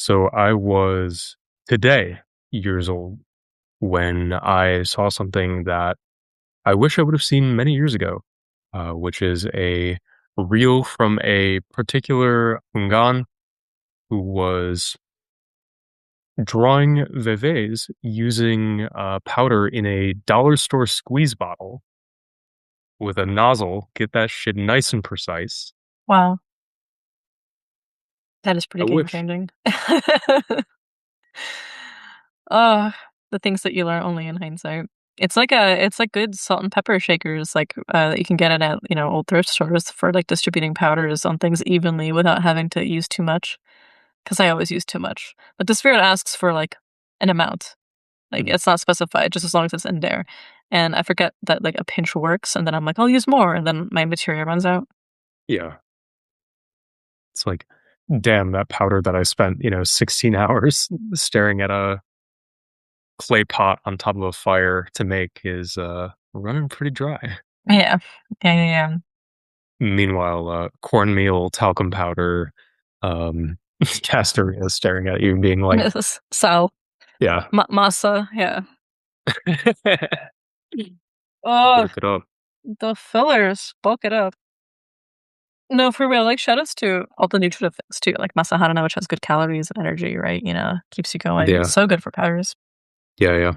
So I was today years old when I saw something that I wish I would have seen many years ago, which is a reel from a particular Ungan who was drawing veves using powder in a dollar store squeeze bottle with a nozzle. Get that shit nice and precise. Wow, that is I pretty game wish. changing. Oh, the things that you learn only in hindsight. It's like good salt and pepper shakers, that you can get it at, old thrift stores for, like, distributing powders on things evenly without having to use too much. Because I always use too much. But the spirit asks for, like, an amount. Like, Mhm. it's not specified, just as long as it's in there. And I forget that, like, a pinch works, and then I'm like, "I'll use more," and then my materia runs out. Yeah, it's like, damn, that powder that I spent 16 hours staring at a clay pot on top of a fire to make is running pretty dry. Yeah. Yeah, yeah, yeah. Meanwhile, cornmeal, talcum powder, Castoria staring at you, being like, Mrs. Sal. "Yeah, Masa, yeah. Oh, work it up." the fillers, bulk it up. No, for real, like, shout outs to all the nutritive things too, like masa harana, which has good calories and energy, right, keeps you going. Yeah, So good for powders. yeah, yeah.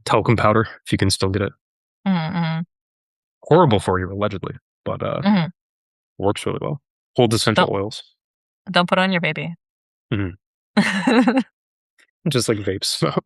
Talcum powder, if you can still get it. Mhm, mhm, Horrible for you, allegedly, but mhm. works really well. Holds essential Don't oils, don't put on your baby. Mhm. Just like vape smoke.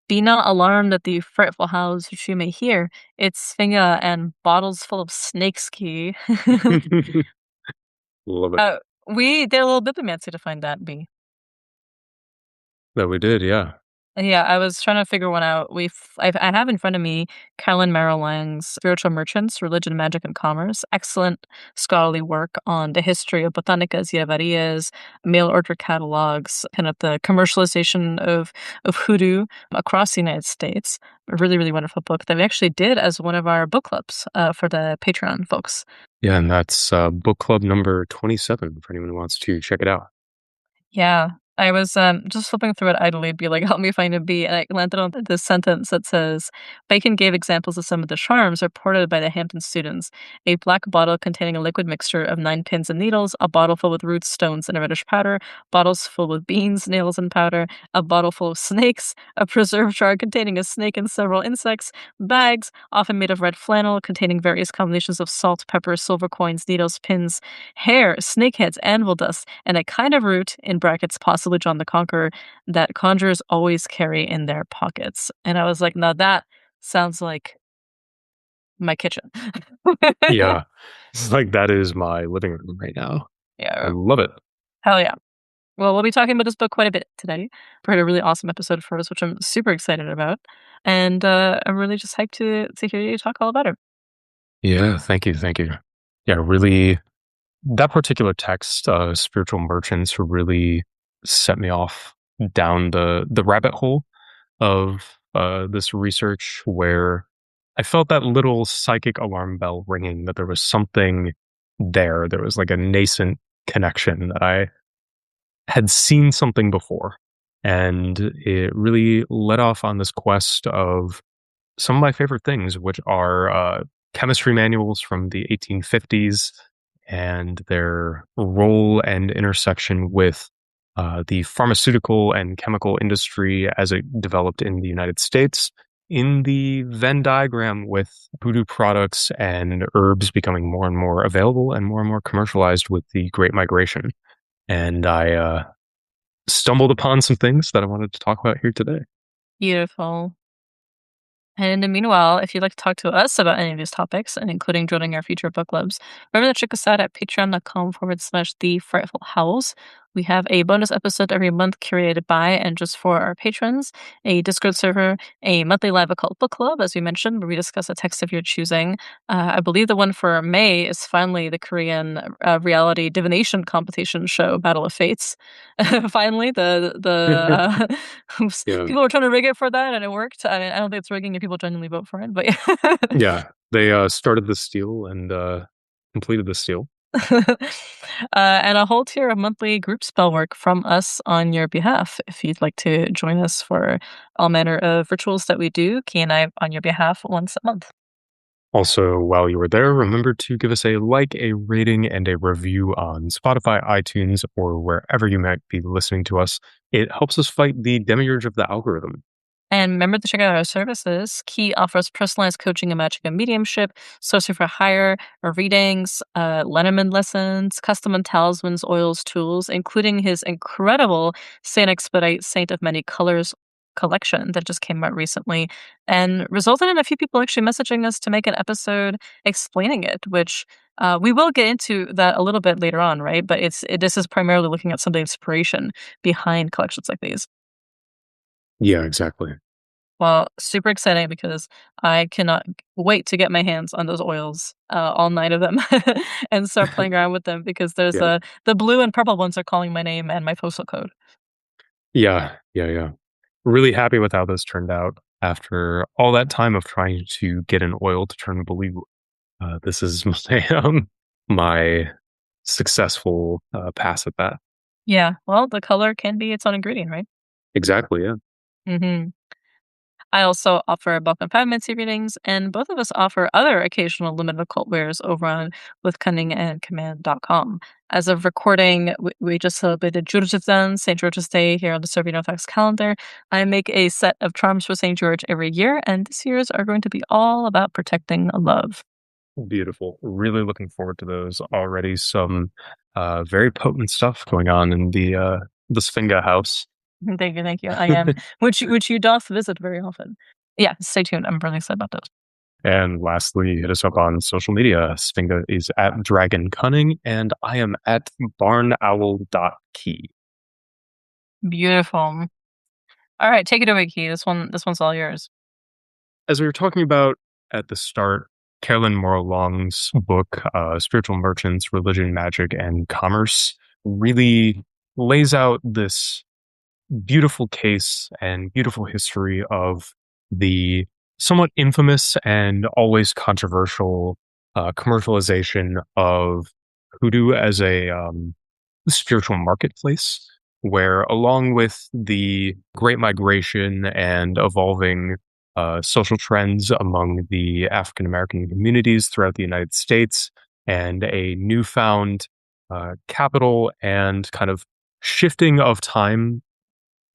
Be not alarmed at the frightful howls which you may hear. It's Svinga and bottles full of snake's key. Love it. Uh, we did a little bibliomancy to find that bee. That we did, yeah. Yeah, I was trying to figure one out. I have in front of me Carolyn Merrill Lang's Spiritual Merchants, Religion, Magic, and Commerce. Excellent scholarly work on the history of botanicas, llevarias, mail order catalogs, kind of the commercialization of hoodoo across the United States. A really, really wonderful book that we actually did as one of our book clubs for the Patreon folks. Yeah, and that's book club number 27 for anyone who wants to check it out. Yeah. I was, just flipping through it idly, be like, "Help me find a bee," and I landed on this sentence that says, "Bacon gave examples of some of the charms reported by the Hampton students. A black bottle containing a liquid mixture of 9 pins and needles, a bottle full with roots, stones, and a reddish powder, bottles full with beans, nails, and powder, a bottle full of snakes, a preserve jar containing a snake and several insects, bags, often made of red flannel, containing various combinations of salt, pepper, silver coins, needles, pins, hair, snakeheads, anvil dust, and a kind of root, in brackets, possibly John the Conqueror, that conjurers always carry in their pockets." And I was like, now that sounds like my kitchen. Yeah, it's like that is my living room right now. I Yeah. love it. Hell yeah. Well, we'll be talking about this book quite a bit today. We had a really awesome episode for us, which I'm super excited about. And I'm really just hyped to hear you talk all about it. Yeah, thank you, thank you. Yeah, really, that particular text, Spiritual Merchants, really set me off down the rabbit hole of this research where I felt that little psychic alarm bell ringing that there was something there. There was like a nascent connection that I had seen something before. And it really led off on this quest of some of my favorite things, which are chemistry manuals from the 1850s and their role and intersection with the pharmaceutical and chemical industry as it developed in the United States, in the Venn diagram with voodoo products and herbs becoming more and more available and more commercialized with the Great Migration. And I stumbled upon some things that I wanted to talk about here today. Beautiful. And in the meanwhile, if you'd like to talk to us about any of these topics, and including joining our future book clubs, remember to check us out at patreon.com/ the Frightful Howls. We have a bonus episode every month curated by and just for our patrons, a Discord server, a monthly live occult book club, as we mentioned, where we discuss a text of your choosing. I believe the one for May is finally the Korean reality divination competition show, Battle of Fates. Finally, Yeah. people were trying to rig it for that, and it worked. I mean, I don't think it's rigging if people genuinely vote for it, but yeah. Yeah. They started the steal and completed the steal. And a whole tier of monthly group spell work from us on your behalf. If you'd like to join us for all manner of rituals that we do, Key and I on your behalf once a month. Also, while you were there, remember to give us a like, a rating, and a review on Spotify, iTunes, or wherever you might be listening to us. It helps us fight the demiurge of the algorithm. And remember to check out our services. Key offers personalized coaching in magic and mediumship, sorcery for hire, readings, Lenormand lessons, custom and talismans, oils, tools, including his incredible Saint Expedite Saint of Many Colors collection that just came out recently and resulted in a few people actually messaging us to make an episode explaining it, which we will get into that a little bit later on, right? But this is primarily looking at some of the inspiration behind collections like these. Yeah, exactly. Well, super exciting because I cannot wait to get my hands on those oils, all 9 of them, and start playing around with them because there's Yeah. the blue and purple ones are calling my name and my postal code. Yeah. Really happy with how this turned out. After all that time of trying to get an oil to turn blue, this is my successful pass at that. Yeah, well, the color can be its own ingredient, right? Exactly. Yeah. Mhm. I also offer bulk and 5 minute readings, and both of us offer other occasional limited occult wares over on withcunningandcommand.com. As of recording, we just celebrated Jurjitsan, St. George's Day here on the Servino Fax calendar. I make a set of charms for St. George every year, and this year's are going to be all about protecting love. Beautiful. Really looking forward to those. Already some very potent stuff going on in the Sfinga house. Thank you, thank you. I am, which you doth visit very often. Yeah, stay tuned. I'm really excited about those. And lastly, hit us up on social media. Sfinga is at Dragon Cunning, and I am at barnowl.key. Beautiful. All right, take it away, Key. This one's all yours. As we were talking about at the start, Carolyn Morlong's book, Spiritual Merchants, Religion, Magic, and Commerce, really lays out this beautiful case and beautiful history of the somewhat infamous and always controversial commercialization of hoodoo as a spiritual marketplace, where along with the Great Migration and evolving social trends among the African American communities throughout the United States, and a newfound capital and kind of shifting of time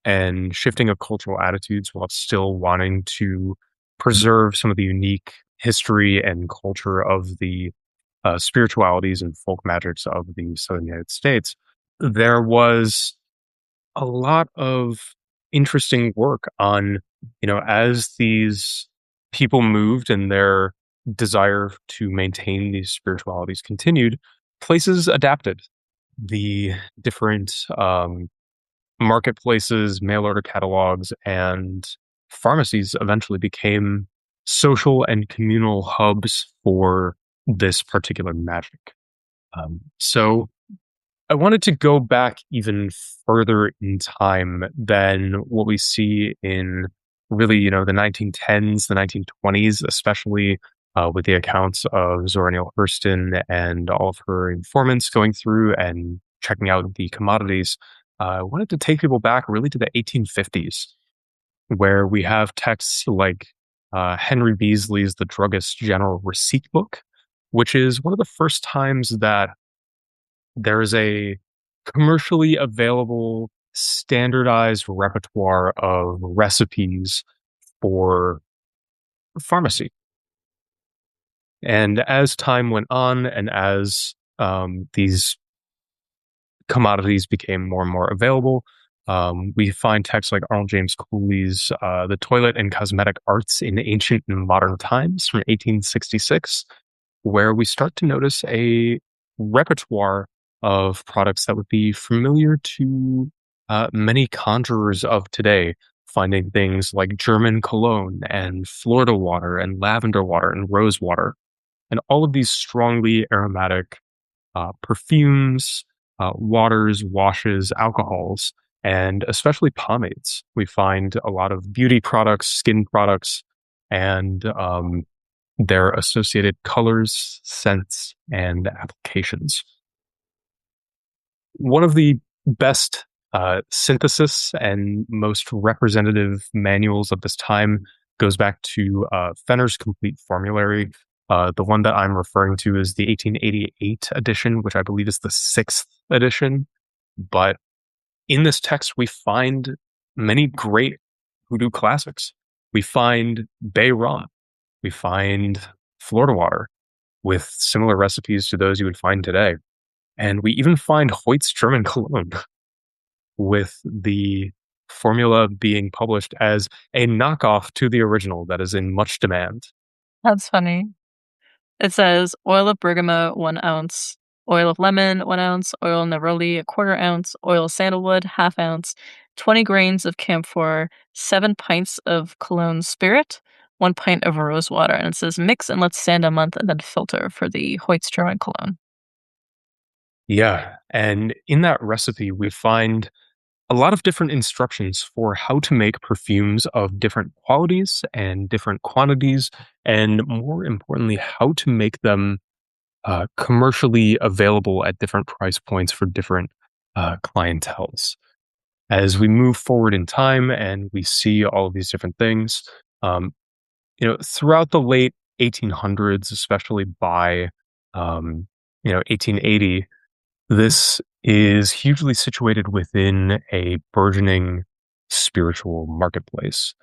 and shifting of cultural attitudes while still wanting to preserve some of the unique history and culture of the spiritualities and folk magics of the Southern United States, there was a lot of interesting work on, as these people moved and their desire to maintain these spiritualities continued, places adapted. The different marketplaces, mail order catalogs, and pharmacies eventually became social and communal hubs for this particular magic. So I wanted to go back even further in time than what we see in really, the 1910s, the 1920s, especially with the accounts of Zora Neale Hurston and all of her informants going through and checking out the commodities. I wanted to take people back really to the 1850s, where we have texts like Henry Beasley's The Druggist General Receipt Book, which is one of the first times that there is a commercially available standardized repertoire of recipes for pharmacy. And as time went on, and as these commodities became more and more available, we find texts like Arnold James Cooley's "The Toilet and Cosmetic Arts in Ancient and Modern Times" from 1866, where we start to notice a repertoire of products that would be familiar to many conjurers of today, finding things like German cologne and Florida water and lavender water and rose water, and all of these strongly aromatic perfumes, waters, washes, alcohols, and especially pomades. We find a lot of beauty products, skin products, and their associated colors, scents, and applications. One of the best synthesis and most representative manuals of this time goes back to Fenner's Complete Formulary. The one that I'm referring to is the 1888 edition, which I believe is the sixth edition. But in this text, we find many great hoodoo classics. We find Bay rum. We find Florida water with similar recipes to those you would find today. And we even find Hoyt's German cologne with the formula being published as a knockoff to the original that is in much demand. That's funny. It says oil of bergamot, 1 ounce, oil of lemon, 1 ounce, oil neroli, a quarter ounce, oil of sandalwood, half ounce, 20 grains of camphor, 7 pints of cologne spirit, 1 pint of rose water. And it says mix and let stand a month and then filter for the Hoyt's German cologne. Yeah. And in that recipe, we find a lot of different instructions for how to make perfumes of different qualities and different quantities, and more importantly, how to make them commercially available at different price points for different clienteles. As we move forward in time and we see all of these different things, um, throughout the late 1800s, especially by 1880, this is hugely situated within a burgeoning spiritual marketplace.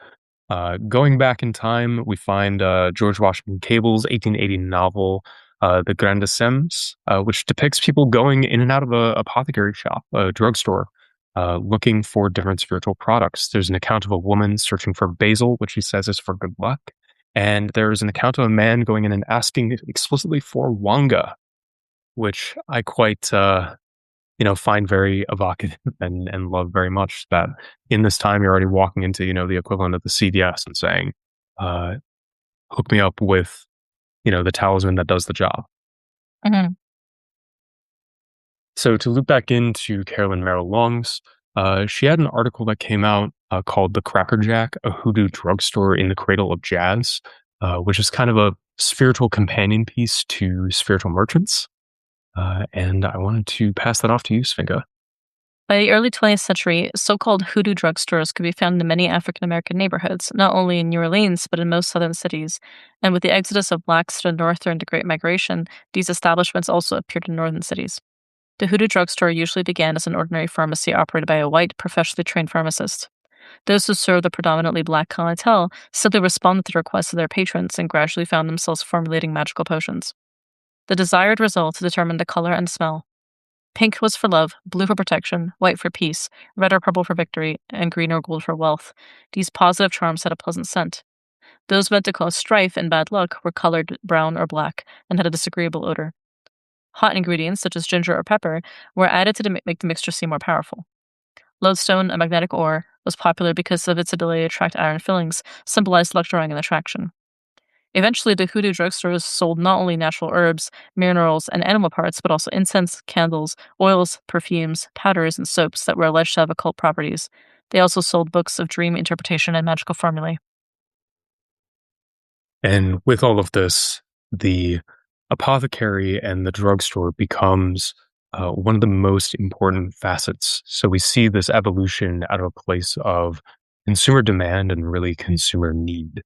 Going back in time, we find George Washington Cable's 1880 novel, The Grandes Sems, which depicts people going in and out of a apothecary shop, a drugstore, looking for different spiritual products. There's an account of a woman searching for basil, which he says is for good luck. And there's an account of a man going in and asking explicitly for wanga, which I quite find very evocative and love very much, that in this time you're already walking into, the equivalent of the CVS and saying, uh, hook me up with, the talisman that does the job. Mhm. So to loop back into Carolyn Merrill Long's, she had an article that came out called The Cracker Jack, a hoodoo drugstore in the cradle of jazz, which is kind of a spiritual companion piece to spiritual merchants. And I wanted to pass that off to you, Svinga. By the early 20th century, so called hoodoo drugstores could be found in many African American neighborhoods, not only in New Orleans, but in most southern cities. And with the exodus of blacks to the north during the Great Migration, these establishments also appeared in northern cities. The hoodoo drugstore usually began as an ordinary pharmacy operated by a white, professionally trained pharmacist. Those who served the predominantly black clientele simply responded to the requests of their patrons and gradually found themselves formulating magical potions. The desired result determined the color and smell. Pink was for love, blue for protection, white for peace, red or purple for victory, and green or gold for wealth. These positive charms had a pleasant scent. Those meant to cause strife and bad luck were colored brown or black and had a disagreeable odor. Hot ingredients, such as ginger or pepper, were added to make the mixture seem more powerful. Lodestone, a magnetic ore, was popular because of its ability to attract iron fillings, symbolized luck drawing and attraction. Eventually, the hoodoo drugstores sold not only natural herbs, minerals, and animal parts, but also incense, candles, oils, perfumes, powders, and soaps that were alleged to have occult properties. They also sold books of dream interpretation and magical formulae. And with all of this, the apothecary and the drugstore becomes one of the most important facets. So we see this evolution out of a place of consumer demand and really consumer need.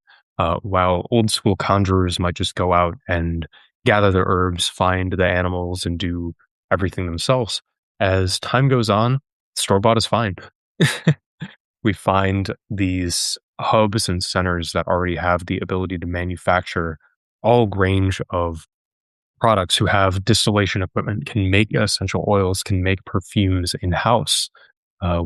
While old school conjurers might just go out and gather the herbs, find the animals, and do everything themselves, as time goes on, store bought is fine. We find these hubs and centers that already have the ability to manufacture all range of products, who have distillation equipment, can make essential oils, can make perfumes in house,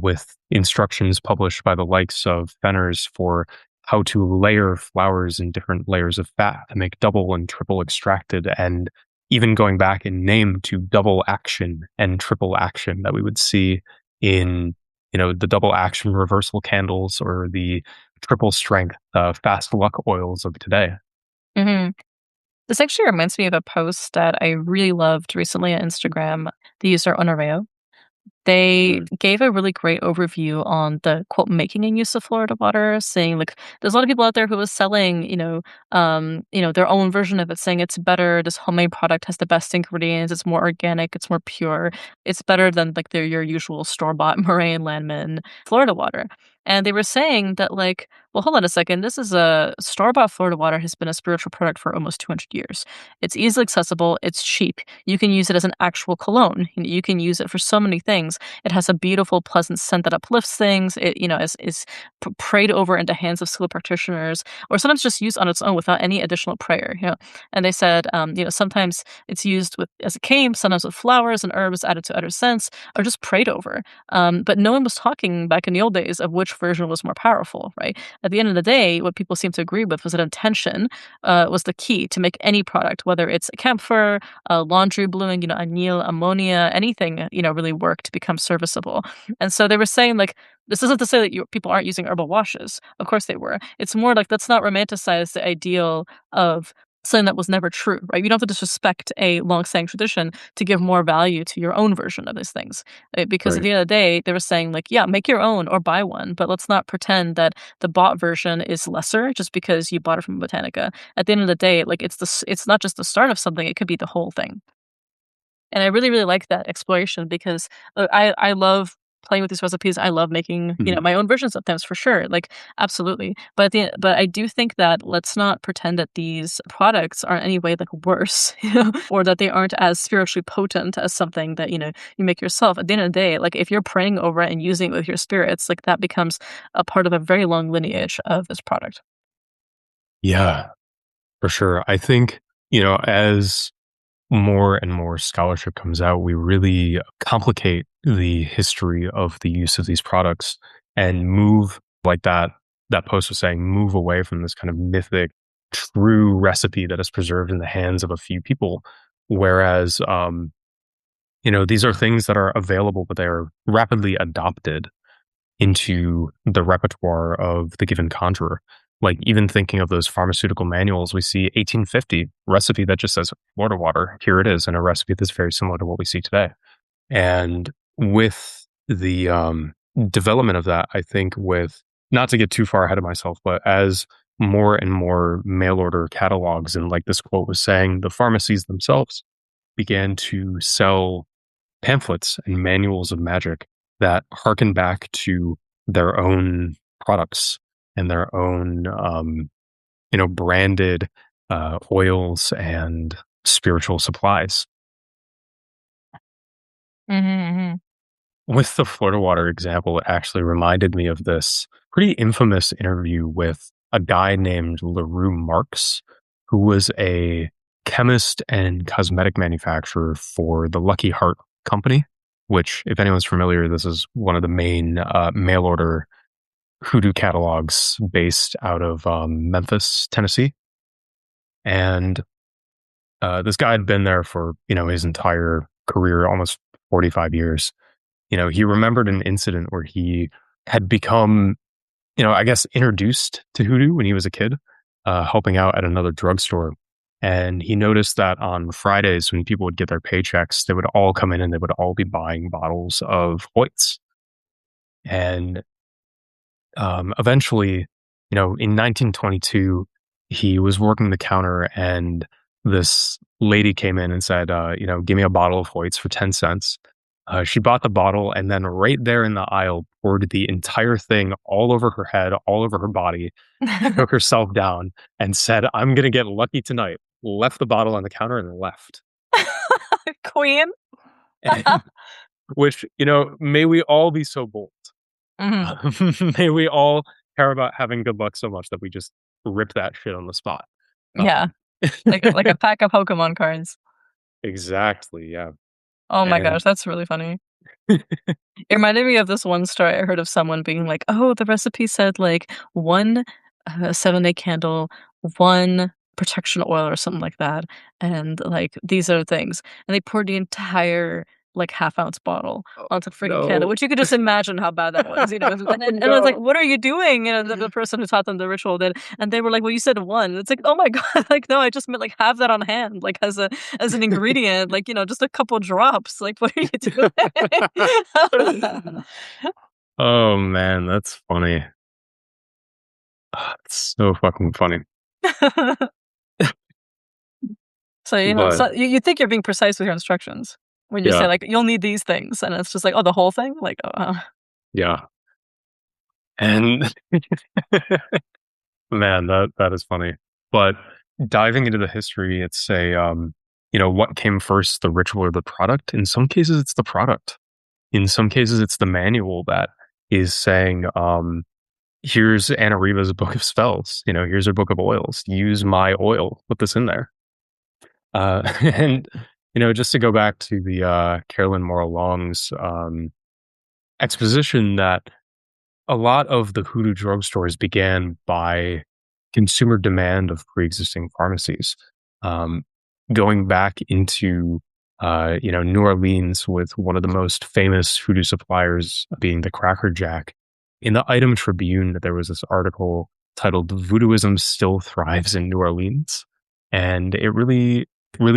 with instructions published by the likes of Fenners for how to layer flowers in different layers of fat to make double and triple extracted, and even going back in name to double action and triple action that we would see in, the double action reversal candles or the triple strength fast luck oils of today. Mhm. This actually reminds me of a post that I really loved recently on Instagram, the user Honoreo. They Mm. gave a really great overview on the, quote, "making and use of Florida water," saying, like, there's a lot of people out there who is selling, their own version of it, saying it's better, this homemade product has the best ingredients, it's more organic, it's more pure, it's better than, like, your usual store-bought Murray and Landman Florida water. And they were saying that, like, "Well, hold on a second, this is a store-bought Florida water has been a spiritual product for almost 200 years. It's easily accessible, it's cheap, you can use it as an actual cologne, you can use it for so many things. It has a beautiful, pleasant scent that uplifts things. It, is prayed over into hands of skilled practitioners, or sometimes just used on its own without any additional prayer. And they said, sometimes it's used with as a cane, sometimes with flowers and herbs added to utter scents, or just prayed over. But no one was talking back in the old days of which version was more powerful, right? At the end of the day, what people seem to agree with was that intention was the key to make any product, whether it's a camphor, laundry bluing, anil, ammonia, anything, really work to become serviceable. And so they were saying, like, this isn't to say that people aren't using herbal washes. Of course they were. It's more like, let's not romanticize the ideal of something that was never true, right? You don't have to disrespect a long-standing tradition to give more value to your own version of these things. Because at Right. the end of the day, they were saying, like, yeah, make your own or buy one, but let's not pretend that the bought version is lesser just because you bought it from Botanica. At the end of the day, like, it's not just the start of something; it could be the whole thing. And I really, really like that exploration because, I love playing with these recipes. I love making, Mhm. my own versions sometimes for sure, like, absolutely. But I do think that let's not pretend that these products are in any way, like, worse, or that they aren't as spiritually potent as something that, you make yourself. At the end of the day, like, if you're praying over it and using it with your spirits, like, that becomes a part of a very long lineage of this product. Yeah, for sure. I think, as more and more scholarship comes out, we really complicate the history of the use of these products and move, like that post was saying, move away from this kind of mythic true recipe that is preserved in the hands of a few people. Whereas, these are things that are available, but they are rapidly adopted into the repertoire of the given conjurer. Like, even thinking of those pharmaceutical manuals, we see 1850 recipe that just says Florida water. Here it is, and a recipe that's very similar to what we see today. And with the development of that, I think, with not to get too far ahead of myself, but as more and more mail order catalogs, and like this quote was saying, the pharmacies themselves began to sell pamphlets and manuals of magic that harken back to their own products and their own, branded oils and spiritual supplies. Mhm, mhm. With the Florida water example, it actually reminded me of this pretty infamous interview with a guy named LaRue Marks, who was a chemist and cosmetic manufacturer for the Lucky Heart Company, which, if anyone's familiar, this is one of the main mail order hoodoo catalogs based out of Memphis, Tennessee. And this guy had been there for, his entire career, almost 45 years. He remembered an incident where he had become, I guess, introduced to hoodoo when he was a kid, helping out at another drugstore. And he noticed that on Fridays, when people would get their paychecks, they would all come in and they would all be buying bottles of Hoyts. And eventually, in 1922, he was working the counter, and this lady came in and said, give me a bottle of Hoyts for 10 cents. She bought the bottle, and then right there in the aisle poured the entire thing all over her head, all over her body, shook herself down, and said, I'm going to get lucky tonight. Left the bottle on the counter and left. Queen. And which, may we all be so bold. Mhm. May we all care about having good luck so much that we just rip that shit on the spot. Yeah, like a pack of Pokemon cards. Exactly, yeah. Oh my And gosh, that's really funny. It reminded me of this one story I heard of someone being like, "Oh, the recipe said, like, 1, 7-day candle, 1 protection oil," or something like that, and, like, these are the things, and they poured the entire, like, half-ounce bottle oh, onto the freaking candle, no. which you could just imagine how bad that was, you know, and Oh, then I was like, no. "What are you doing?" You know, the person who taught them the ritual did, and they were like, "Well, you said 1." It's like, "Oh my god," like, "No, I just meant, like, have that on hand, like, as an ingredient, like, you know, just a couple drops, like, what are you doing?" Oh, man, that's funny. It's so fucking funny. So, you know, But, so you think you're being precise with your instructions when you say, yeah, like, "You'll need these things," and it's just like, "Oh, the whole thing?" Like, "Oh, yeah. And man, that is funny. But diving into the history, it's what came first, the ritual or the product? In some cases, it's the product. In some cases, it's the manual that is saying, here's Anariba's book of spells. Here's her book of oils. Use my oil. Put this in there. And, just to go back to the Carolyn Morrow Long's exposition that a lot of the hoodoo drugstores began by consumer demand of pre-existing pharmacies. Um, Going back into New Orleans with one of the most famous hoodoo suppliers being the Cracker Jack. In the Item Tribune, there was this article titled "Voodooism Still Thrives in New Orleans," and it really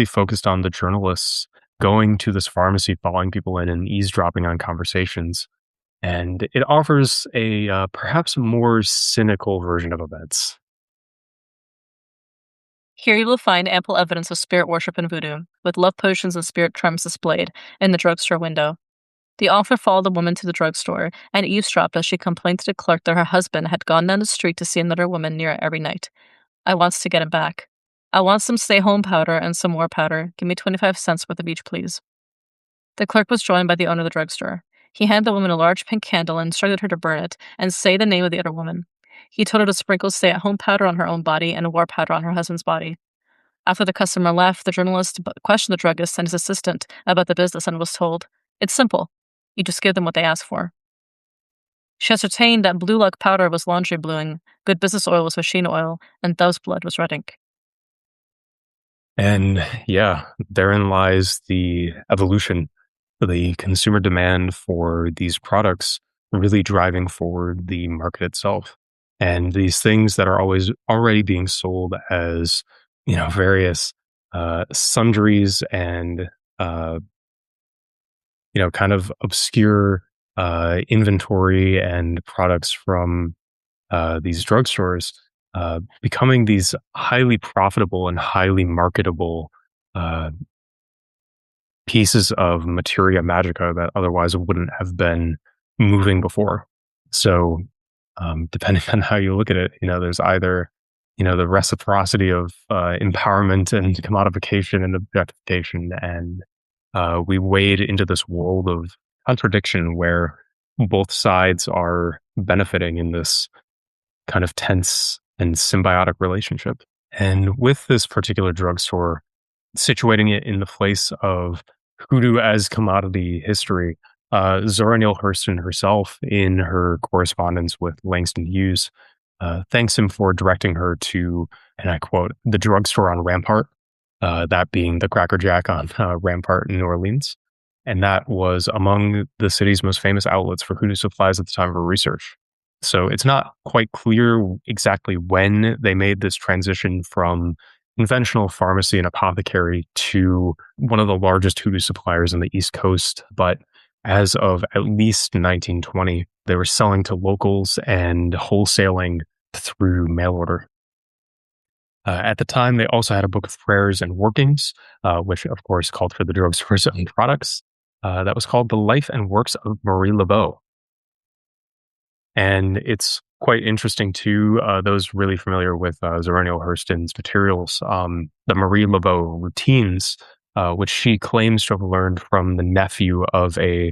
focused on the journalists going to this pharmacy, following people in, and eavesdropping on conversations, and it offers a perhaps more cynical version of events. here you will find ample evidence of spirit worship and voodoo, with love potions and spirit charms displayed in the drugstore window. The author followed the woman to the drugstore and eavesdropped as she complained to the clerk that her husband had gone down the street to see another woman near it every night. "I wants to get him back. I want some stay home powder and some more powder. Give me 25 cents worth of each, please." The clerk was joined by the owner of the drugstore. He handed the woman a large pink candle and instructed her to burn it and say the name of the other woman. He told her to sprinkle stay at home powder on her own body and war powder on her husband's body. After the customer left, the journalist questioned the druggist and his assistant about the business and was told, "It's simple. You just give them what they ask for." She ascertained that blue luck powder was laundry bluing, good business oil was machine oil, and dove's blood was red ink. And yeah, therein lies the evolution, the consumer demand for these products really driving forward the market itself. And these things that are always already being sold as, various sundries and, uh, kind of obscure inventory and products from these drugstores, becoming these highly profitable and highly marketable uh, pieces of materia magica that otherwise wouldn't have been moving before. So, depending on how you look at it, there's either the reciprocity of empowerment and commodification and objectification, and we wade into this world of contradiction where both sides are benefiting in this kind of tense and symbiotic relationship. And with this particular drugstore, situating it in the place of hoodoo as commodity history, Zora Neale Hurston herself, in her correspondence with Langston Hughes, thanks him for directing her to, and I quote, the drugstore on Rampart, that being the Cracker Jack on Rampart in New Orleans. And that was among the city's most famous outlets for hoodoo supplies at the time of her research. So it's not quite clear exactly when they made this transition from conventional pharmacy and apothecary to one of the largest hoodoo suppliers on the East Coast. But as of at least 1920, they were selling to locals and wholesaling through mail order. At the time, they also had a book of prayers and workings, which of course called for the drugstore's own products. That was called The Life and Works of Marie Laveau. And it's quite interesting too, those really familiar with Zora Neale Hurston's materials, the Marie Laveau routines, which she claims to have learned from the nephew of a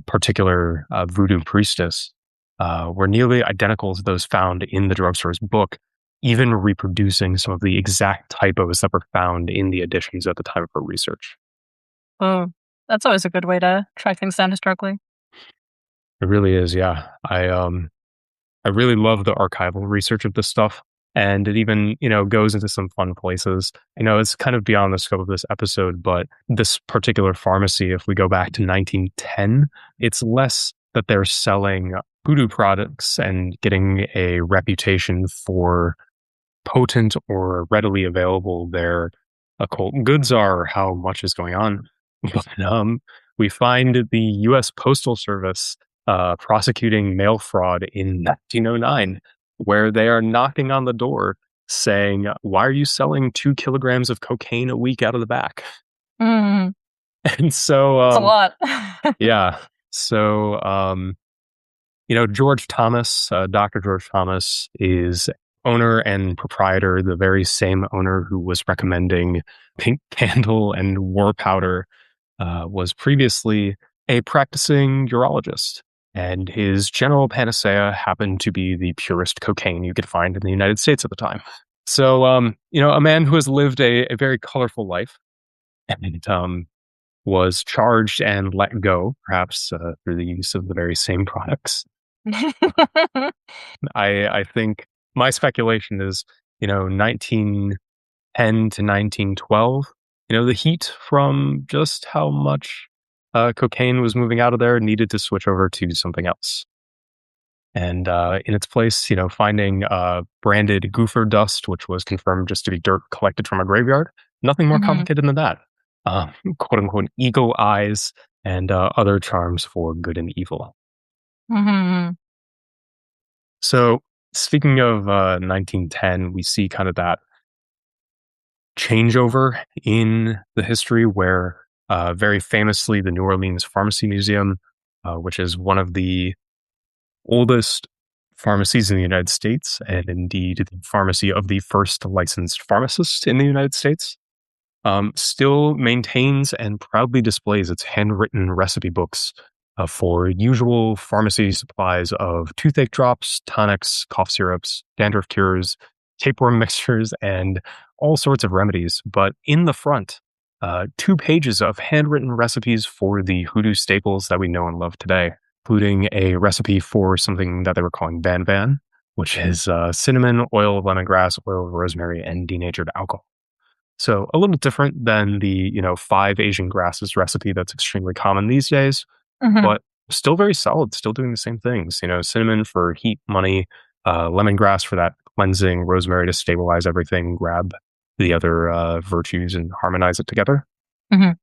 particular voodoo priestess. were nearly identical to those found in the drugstore's book, even reproducing some of the exact typos that were found in the editions at the time of her research. Oh, that's always a good way to track things down historically. It really is, yeah. I really love the archival research of this stuff. And it even, goes into some fun places. It's kind of beyond the scope of this episode, but this particular pharmacy, if we go back to 1910, it's less that they're selling voodoo products and getting a reputation for potent or readily available their occult goods are, or how much is going on. But we find the U.S. Postal Service prosecuting mail fraud in 1909, where they are knocking on the door saying, "Why are you selling 2 kilograms of cocaine a week out of the back?" Mhm. And so, It's a lot. yeah, so George Thomas, Dr. George Thomas, is owner and proprietor, the very same owner who was recommending pink candle and war powder, was previously a practicing urologist. And his general panacea happened to be the purest cocaine you could find in the United States at the time. So, a man who has lived a very colorful life and was charged and let go, perhaps through the use of the very same products. I think my speculation is, 1910 to 1912, the heat from just how much cocaine was moving out of there needed to switch over to something else. And in its place, finding branded goofer dust, which was confirmed just to be dirt collected from a graveyard. Nothing more Mhm. complicated than that. Quote unquote, eagle eyes and other charms for good and evil. Mhm. So, speaking of 1910, we see kind of that changeover in the history where, very famously, the New Orleans Pharmacy Museum, which is one of the oldest pharmacies in the United States, and indeed the pharmacy of the first licensed pharmacist in the United States, still maintains and proudly displays its handwritten recipe books for usual pharmacy supplies of toothache drops, tonics, cough syrups, dandruff cures, tapeworm mixtures, and all sorts of remedies. But in the front, 2 pages of handwritten recipes for the hoodoo staples that we know and love today, including a recipe for something that they were calling Van Van, which is cinnamon, oil of lemongrass, oil of rosemary, and denatured alcohol. So a little different than the, 5 Asian grasses recipe that's extremely common these days, Mhm. but still very solid, still doing the same things. Cinnamon for heat, money, lemongrass for that cleansing, rosemary to stabilize everything, grab the other virtues and harmonize it together. Mhm.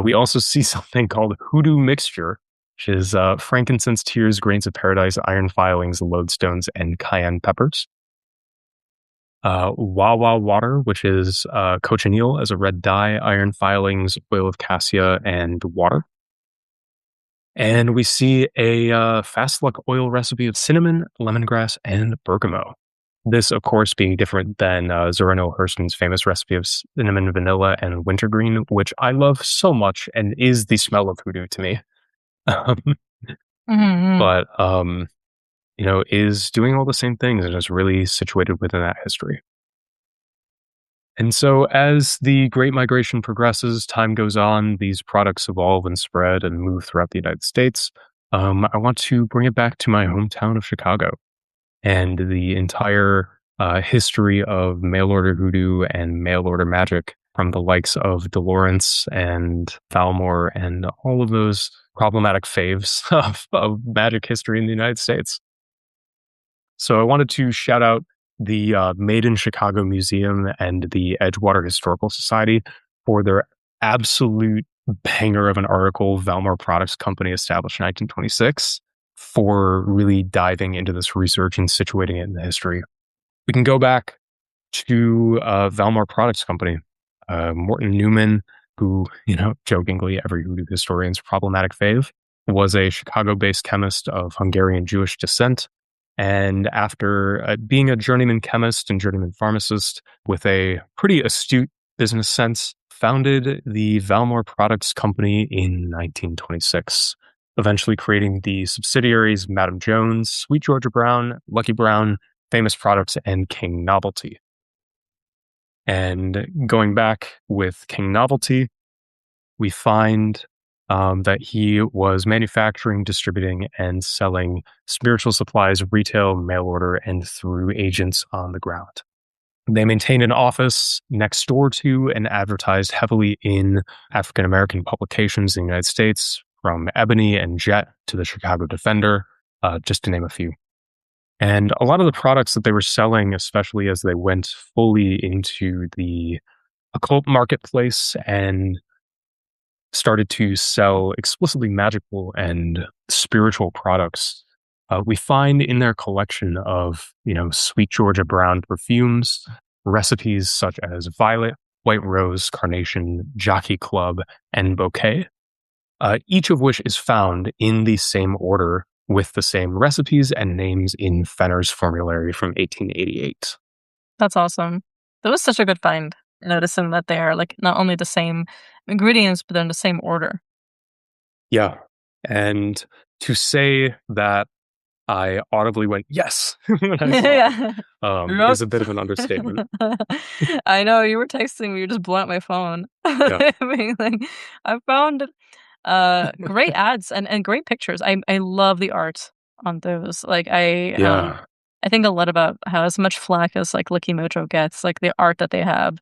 We also see something called hoodoo mixture, which is frankincense, tears, grains of paradise, iron filings, lodestones, and cayenne peppers. Wawa water, which is cochineal as a red dye, iron filings, oil of cassia, and water. And we see a fast luck oil recipe of cinnamon, lemongrass, and bergamot. This, of course, being different than Zora Neale Hurston's famous recipe of cinnamon, vanilla, and wintergreen, which I love so much and is the smell of hoodoo to me. Um, Mhm. but, is doing all the same things and is really situated within that history. And so, as the Great Migration progresses, time goes on, these products evolve and spread and move throughout the United States. I want to bring it back to my hometown of Chicago and the entire history of mail order voodoo and mail order magic from the likes of Dolores and Valmor and all of those problematic faves of magic history in the United States. So I wanted to shout out the Made in Chicago Museum and the Edgewater Historical Society for their absolute banger of an article, Valmor Products Company, established in 1926, for really diving into this research and situating it in the history. We can go back to Valmor Products Company. Morton Newman, who, jokingly, every voodoo historian's problematic fave, was a Chicago based chemist of Hungarian Jewish descent. And after being a journeyman chemist and journeyman pharmacist with a pretty astute business sense, founded the Valmor Products Company in 1926. eventually creating the subsidiaries Madame Jones, Sweet Georgia Brown, Lucky Brown, Famous Products, and King Novelty. And going back with King Novelty, we find that he was manufacturing, distributing, and selling spiritual supplies retail, mail order, and through agents on the ground. They maintained an office next door to and advertised heavily in African American publications in the United States, from Ebony and Jet to the Chicago Defender, just to name a few. And a lot of the products that they were selling, especially as they went fully into the occult marketplace and started to sell explicitly magical and spiritual products, we find in their collection of, Sweet Georgia Brown perfumes, recipes such as Violet, White Rose, Carnation, Jockey Club, and Bouquet, each of which is found in the same order with the same recipes and names in Fenner's formulary from 1888. That's awesome. That was such a good find, noticing that they are, like, not only the same ingredients, but they're in the same order. Yeah. And to say that I audibly went, yes, when I saw it, Yeah. Yup. is a bit of an understatement. I know, you were texting me, you just blew up my phone. Yeah. Being like, "I found, great ads and great pictures." I love the art on those. Like, Yeah. I think a lot about how as much flack as, like, Licky Mojo gets, like, the art that they have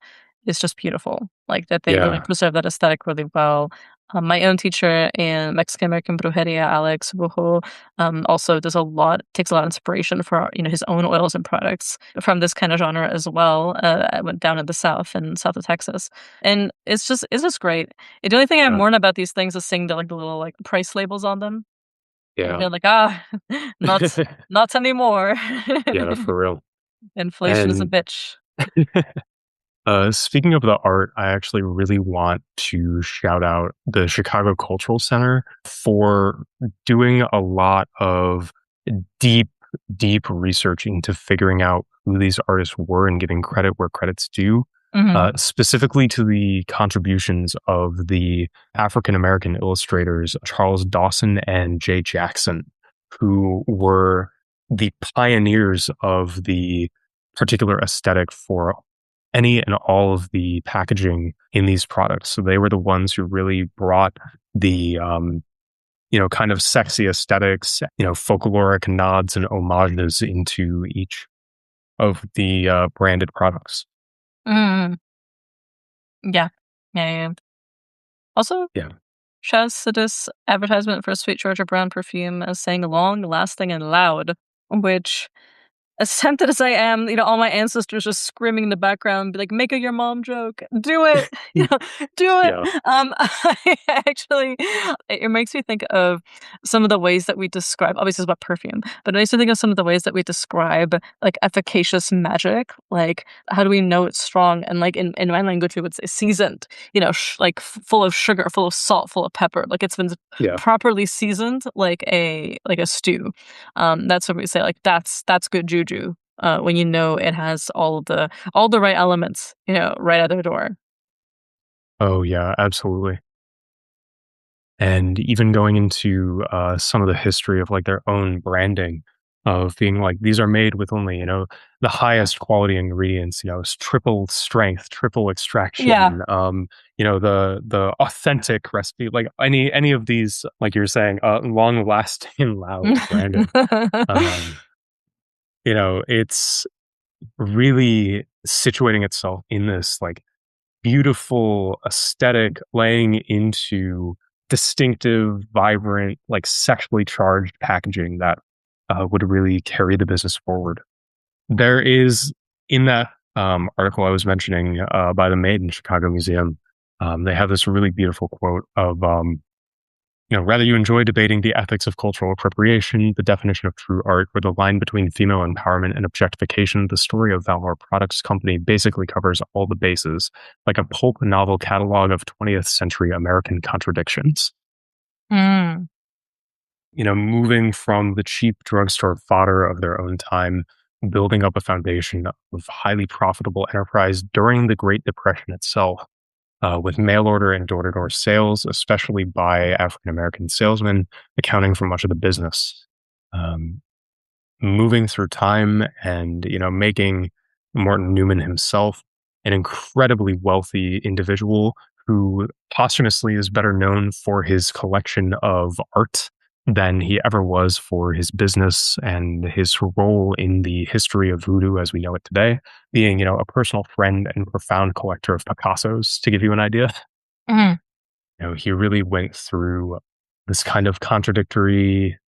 is just beautiful. Like, that they really Yeah. preserve that aesthetic really well. My own teacher in Mexican American brujeria, Alex Bujo, also does a lot takes a lot of inspiration for, his own oils and products from this kind of genre as well. I went down in the south of Texas, and it's just great. The only thing I Yeah. mourn about these things is seeing the little, like, price labels on them, and Yeah. being like, "Ah, not not anymore." Yeah, for real. Inflation is a And bitch. speaking of the art, I actually really want to shout out the Chicago Cultural Center for doing a lot of deep, deep research into figuring out who these artists were and giving credit where credit's due, Mhm. specifically to the contributions of the African American illustrators Charles Dawson and Jay Jackson, who were the pioneers of the particular aesthetic for any and all of the packaging in these products. So they were the ones who really brought the kind of sexy aesthetics, folkloric nods and homages into each of the branded products. Mm. Yeah. Yeah, yeah, yeah. Also, Yeah. shouts to this advertisement for Sweet Georgia Brown perfume as saying long, lasting, and loud, which, as tempted as I am, all my ancestors just screaming in the background, be like, "Make a your mom joke. Do it." Do it. Yeah. I actually it makes me think of some of the ways that we describe obviously, it's about perfume, but it makes me think of some of the ways that we describe, like, efficacious magic. Like, how do we know it's strong? And, like, in my language, we would say seasoned, like, full of sugar, full of salt, full of pepper. Like, it's been Yeah. properly seasoned like a stew. That's what we say, like, that's good juju, when you know it has all the right elements, right at their door. Oh, yeah, absolutely. And even going into some of the history of like their own branding of being like these are made with only the highest quality ingredients, triple strength, triple Yeah. extraction, the authentic recipe, like any of these, like you're saying, long lasting and loud branding. um it's really situating itself in this like beautiful aesthetic, laying into distinctive, vibrant, like sexually charged packaging that would really carry the business forward. There is in that article I was mentioning by the Made in Chicago Museum, they have this really beautiful quote of rather you enjoy debating the ethics of cultural appropriation, the definition of true art, or the line between female empowerment and objectification, the story of Valmor Products Company basically covers all the bases, like a pulp novel catalog of 20th century American contradictions. Mm. Moving from the cheap drugstore fodder of their own time, building up a foundation of highly profitable enterprise during the Great Depression itself. with mail order and door to door sales, especially by African American salesmen, accounting for much of the business. Um, Moving through time and, making Morton Newman himself an incredibly wealthy individual who posthumously is better known for his collection of art than he ever was for his business and his role in the history of voodoo as we know it today, being, a personal friend and profound collector of Picassos, to give you an idea. Mhm. He really went through this kind of contradictory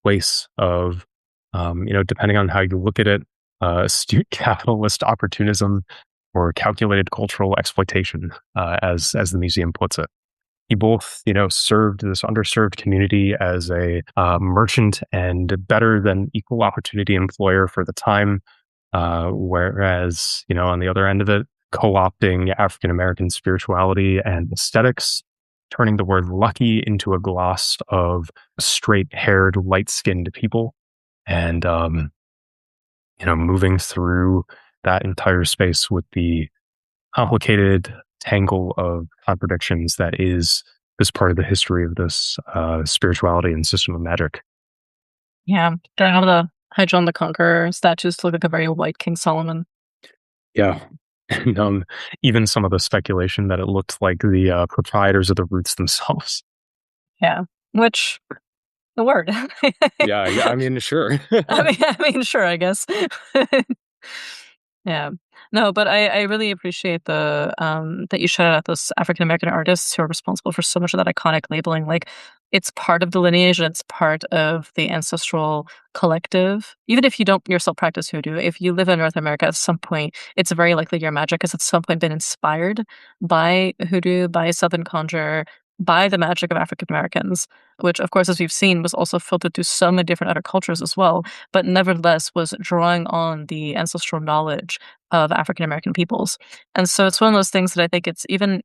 place of, depending on how you look at it, astute capitalist opportunism or calculated cultural exploitation, as the museum puts it. He both, served this underserved community as a merchant and better than equal opportunity employer for the time, whereas, on the other end of it, co-opting African American spirituality and aesthetics, turning the word lucky into a gloss of straight haired, light skinned people, and, moving through that entire space with the complicated tangle of contradictions that is this part of the history of this spirituality and system of magic. Yeah, they have the Hydron the Conqueror statues to look like a very white King Solomon. Yeah. And even some of the speculation that it looked like the proprietors of the roots themselves. Yeah, which the word. Yeah, yeah. I mean, sure. I mean, sure, I guess. Yeah. No, but I really appreciate that you shout out those African American artists who are responsible for so much of that iconic labeling. Like, it's part of the lineage and it's part of the ancestral collective. Even if you don't yourself practice hoodoo, if you live in North America at some point, it's very likely your magic has at some point been inspired by hoodoo, by Southern Conjure, by the magic of African Americans, which of course, as we've seen, was also filtered through so many different other cultures as well, but nevertheless was drawing on the ancestral knowledge of African American peoples. And so it's one of those things that I think it's even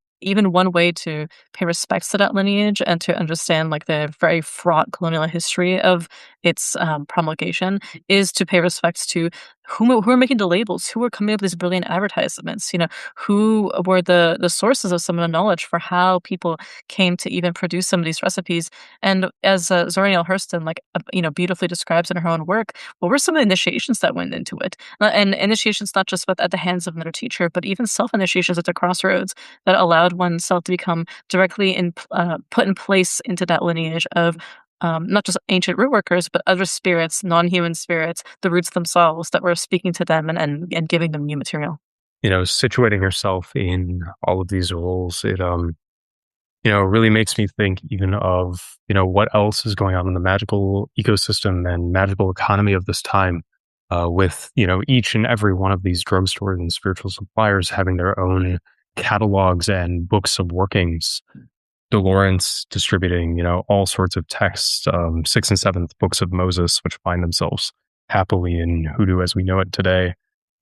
one way to pay respects to that lineage and to understand like the very fraught colonial history of its promulgation is to pay respects to who are making the labels, who are coming up with these brilliant advertisements, who were the sources of some of the knowledge for how people came to even produce some of these recipes. And as Zoriel Hurston, like beautifully describes in her own work, what were some of the initiations that went into it? And initiations not just at the hands of another teacher, but even self-initiations at the crossroads that allowed oneself to become directly put in place into that lineage of not just ancient root workers, but other spirits, non-human spirits, the roots themselves that were speaking to them and giving them new material. Situating yourself in all of these roles, it really makes me think even of, what else is going on in the magical ecosystem and magical economy of this time, with, each and every one of these drugstores and spiritual suppliers having their own catalogs and books of workings. Dolores distributing, all sorts of texts, sixth and seventh books of Moses, which find themselves happily in hoodoo as we know it today,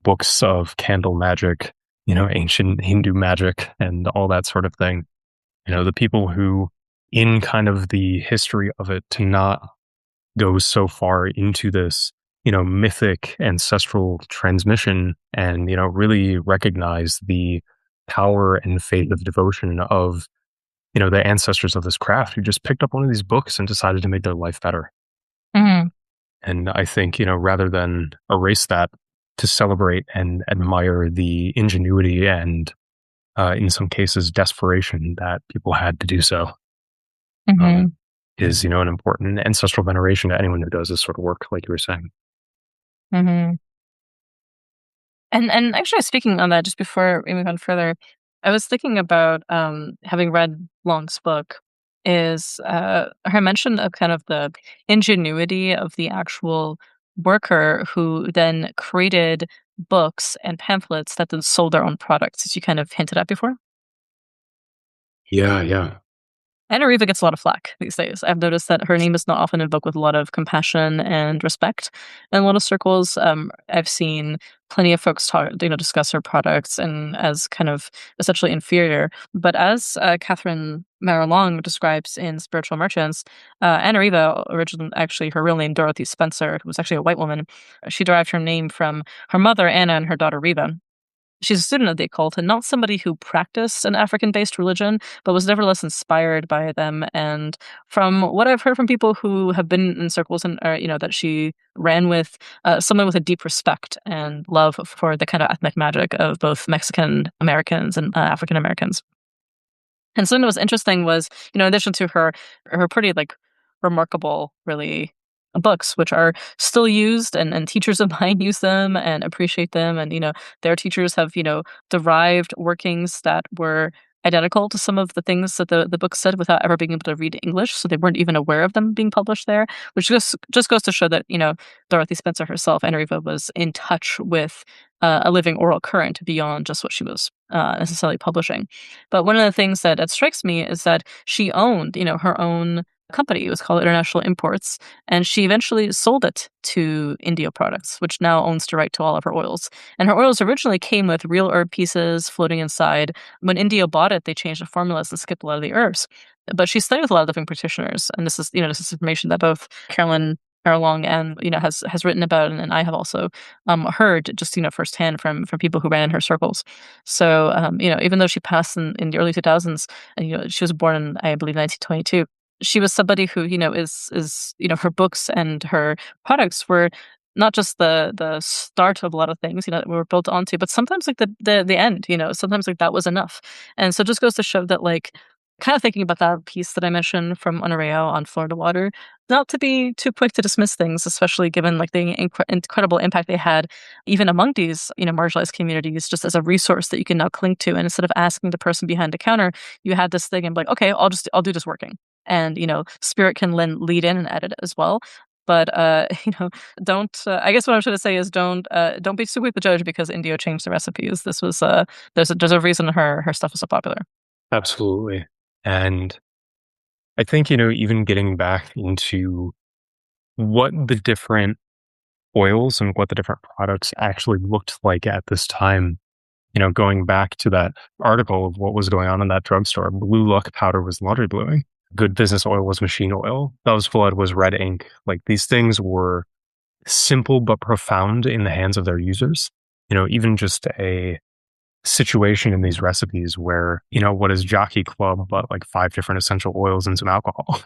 books of candle magic, ancient Hindu magic, and all that sort of thing. The people who, in kind of the history of it, to not go so far into this, mythic ancestral transmission and, really recognize the power and faith of devotion of, the ancestors of this craft who just picked up one of these books and decided to make their life better. Mhm. And I think, rather than erase that, to celebrate and admire the ingenuity and, in some cases, desperation that people had to do so, um, Mhm. is, an important ancestral veneration to anyone who does this sort of work, like you were saying. Mhm. And actually speaking on that, just before we move on further, I was thinking about having read Long's book, is her mention of kind of the ingenuity of the actual worker who then created books and pamphlets that then sold their own products, as you kind of hinted at before. Yeah, yeah. Anna Riva gets a lot of flack these days. I've noticed that her name is not often invoked with a lot of compassion and respect in a lot of circles. I've seen plenty of folks talk, discuss her products and as kind of essentially inferior. But as Catherine Maralong describes in Spiritual Merchants, Anna Riva, originally actually her real name Dorothy Spencer, who was actually a white woman, she derived her name from her mother Anna and her daughter Riva. she's a student of the occult and not somebody who practiced an African-based religion, but was nevertheless inspired by them. And from what I've heard from people who have been in circles and that she ran with, someone with a deep respect and love for the kind of ethnic magic of both Mexican Americans and African Americans. And something that was interesting was, in addition to her pretty like remarkable, really books, which are still used and teachers of mine use them and appreciate them. And, their teachers have, derived workings that were identical to some of the things that the book said without ever being able to read English. So they weren't even aware of them being published there, which just goes to show that, Dorothy Spencer herself, Anna was in touch with a living oral current beyond just what she was necessarily publishing. But one of the things that strikes me is that she owned, her own company. It was called International Imports, and she eventually sold it to Indio Products, which now owns the right to all of her oils. And her oils originally came with real herb pieces floating inside. When Indio bought it, they changed the formulas and skipped a lot of the herbs. But she studied with a lot of different practitioners, and this is information that both Carolyn Erlong and has written about, and I have also heard just firsthand from people who ran in her circles. So even though she passed in the early 2000s, and she was born in, I believe, 1922, she was somebody who is her books and her products were not just the start of a lot of things that we were built onto, but sometimes like the end. Sometimes like that was enough. And so it just goes to show that, like, kind of thinking about that piece that I mentioned from Honoreo on Florida Water, not to be too quick to dismiss things, especially given like the incredible impact they had even among these marginalized communities, just as a resource that you can now cling to. And instead of asking the person behind the counter, you had this thing and be like, okay, I'll do this working. And spirit can then lead in and edit as well. But don't. I guess what I'm trying to say is don't be too quick to judge because Indio changed the recipes. This was there's a reason her stuff is so popular. Absolutely. And I think, even getting back into what the different oils and what the different products actually looked like at this time, going back to that article of what was going on in that drugstore, blue luck powder was laundry bluing. Good business oil was machine oil. Dove's blood was red ink. Like, these things were simple but profound in the hands of their users. Even just a situation in these recipes where, what is Jockey Club but like 5 different essential oils and some alcohol?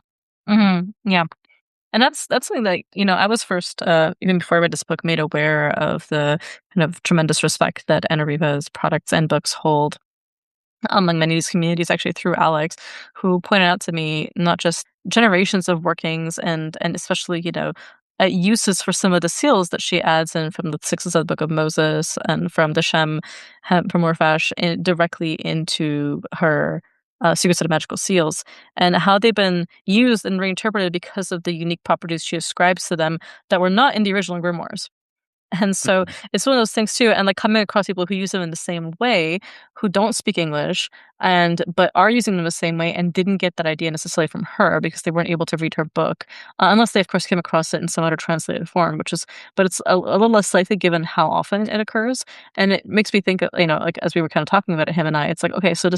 Yeah. And that's something that, I was first, even before I read this book, made aware of the kind of tremendous respect that Anariva's products and books hold among many of these communities, actually through Alex, who pointed out to me not just generations of workings and especially, uses for some of the seals that she adds in from the sixes of the Book of Moses and from the from Morfash directly into her Secrets of the Magical Seals, and how they've been used and reinterpreted because of the unique properties she ascribes to them that were not in the original grimoires. And so Mhm. it's one of those things too, and like coming across people who use them in the same way, who don't speak English and but are using them the same way and didn't get that idea necessarily from her because they weren't able to read her book, unless they of course came across it in some other translated form, which is, but it's a little less likely given how often it occurs. And it makes me think, like as we were kind of talking about it, him and I, it's like, okay, so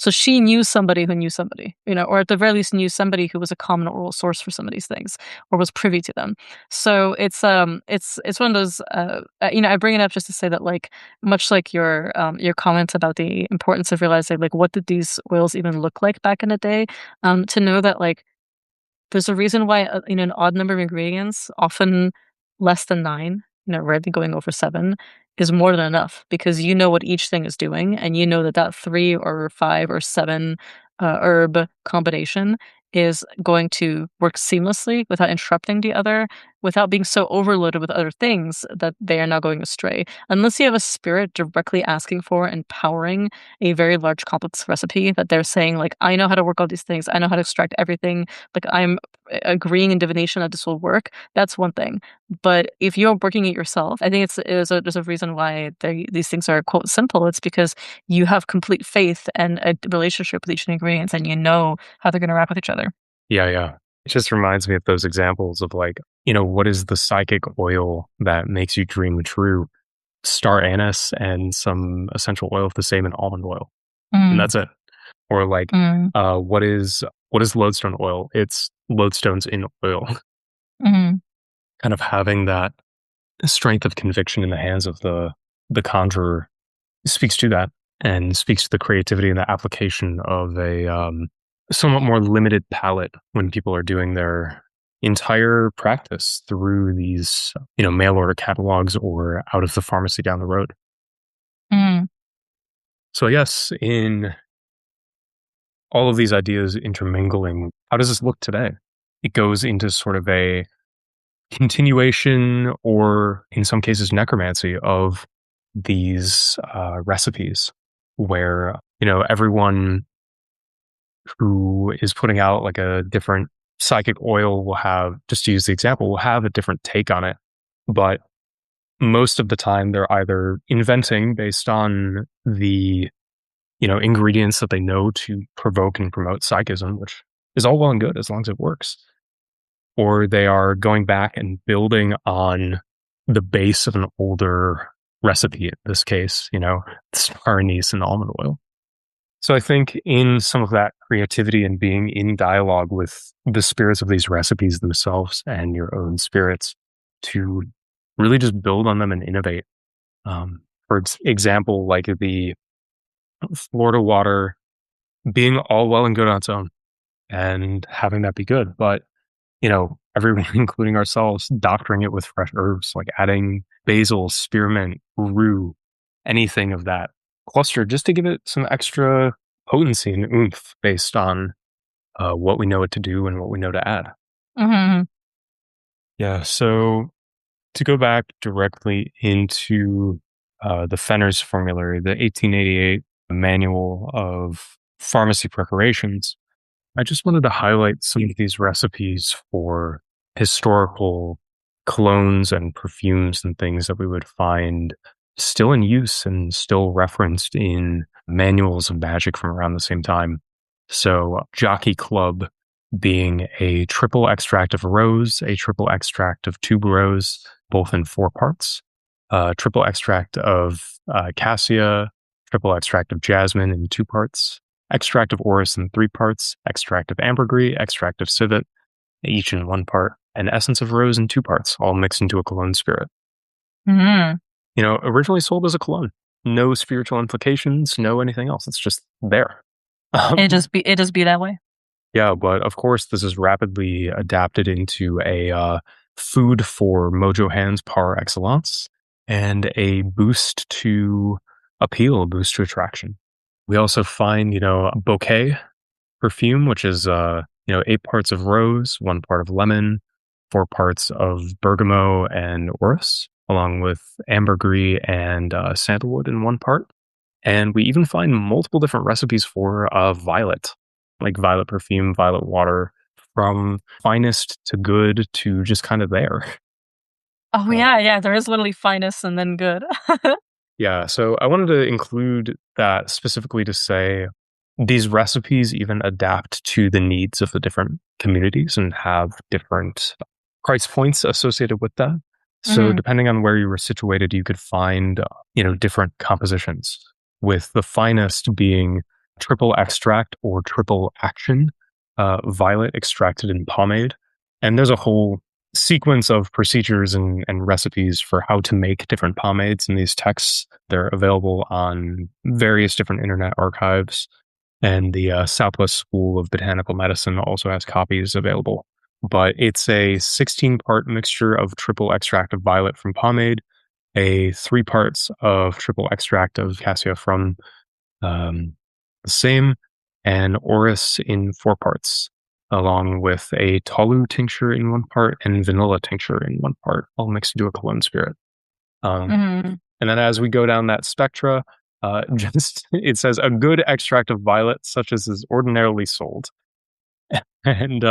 she knew somebody who knew somebody, or at the very least knew somebody who was a common oral source for some of these things or was privy to them. So it's one of those I bring it up just to say that, like, much like your comments about the importance of realizing, like, what did these oils even look like back in the day, to know that, like, there's a reason why, an odd number of ingredients, often less than 9, rarely going over 7, is more than enough because you know what each thing is doing, and you know that that 3 or 5 or 7, herb combination is going to work seamlessly without interrupting the other, without being so overloaded with other things that they are now going astray. Unless you have a spirit directly asking for and powering a very large complex recipe that they're saying, like, "I know how to work all these things. I know how to extract everything. Like, I'm agreeing in divination that this will work," that's one thing. But if you're working it yourself, I think there's a reason why these things are, quote, simple. It's because you have complete faith and a relationship with each of the ingredients, and you know how they're going to wrap with each other. Yeah, yeah. It just reminds me of those examples of, like, what is the psychic oil that makes you dream true? Star anise and some essential oil of the same and almond oil. And Mm, that's it. Or like, mm, what is lodestone oil? It's lodestones in oil. mhm, Kind of having that strength of conviction in the hands of the conjurer speaks to that and speaks to the creativity and the application of a somewhat more limited palette when people are doing their entire practice through these, mail order catalogs or out of the pharmacy down the road. Mhm. So I guess in all of these ideas intermingling, how does this look today? It goes into sort of a continuation or in some cases necromancy of these recipes where everyone who is putting out like a different psychic oil will have, just to use the example, will have a different take on it, but most of the time they're either inventing based on the ingredients that they know to provoke and promote psychism, which is all well and good as long as it works, or they are going back and building on the base of an older recipe, in this case, star anise and almond oil. So I think in some of that creativity and being in dialogue with the spirits of these recipes themselves and your own spirits to really just build on them and innovate. For example, like the Florida water being all well and good on its own and having that be good, but everyone, including ourselves, doctoring it with fresh herbs, like adding basil, spearmint, rue, anything of that cluster, just to give it some extra potency and oomph based on what we know it to do and what we know to add. Mhm. Yeah. So to go back directly into the Fenner's formulary, the 1888 manual of pharmacy preparations, I just wanted to highlight some of these recipes for historical colognes and perfumes and things that we would find still in use and still referenced in manuals of magic from around the same time. So, Jockey Club being a triple extract of rose, a triple extract of tuberose, both in 4 parts, triple extract of cassia, triple extract of jasmine in 2 parts, extract of orris in 3 parts, extract of ambergris, extract of civet, each in 1 part, and essence of rose in 2 parts, all mixed into a cologne spirit. Mhm. Originally sold as a cologne. No spiritual implications, no anything else. It's just there. Um, It just be that way? yeah, but of course, this is rapidly adapted into a food for mojo hands par excellence and a boost to appeal, a boost to attraction. We also find, a bouquet perfume, which is 8 parts of rose, 1 part of lemon, 4 parts of bergamot and orris, along with ambergris and sandalwood in 1 part. And we even find multiple different recipes for violet, like violet perfume, violet water, from finest to good to just kind of there. Oh, Uh, yeah, yeah, there is literally finest and then good. Yeah, so I wanted to include that specifically to say these recipes even adapt to the needs of the different communities and have different price points associated with that. So Mhm. depending on where you were situated, you could find, different compositions, with the finest being triple extract or triple action, violet extracted in pomade. And there's a whole sequence of procedures and recipes for how to make different pomades in these texts. They're available on various different internet archives. And the Southwest School of Botanical Medicine also has copies available. But it's a 16-part mixture of triple extract of violet from pomade, a 3 parts of triple extract of cassia from um, the same, and orris in 4 parts, along with a tolu tincture in 1 part and vanilla tincture in 1 part, all mixed into a cologne spirit. Um, Mhm. and then as we go down that spectra, just it says a good extract of violet, such as is ordinarily sold, and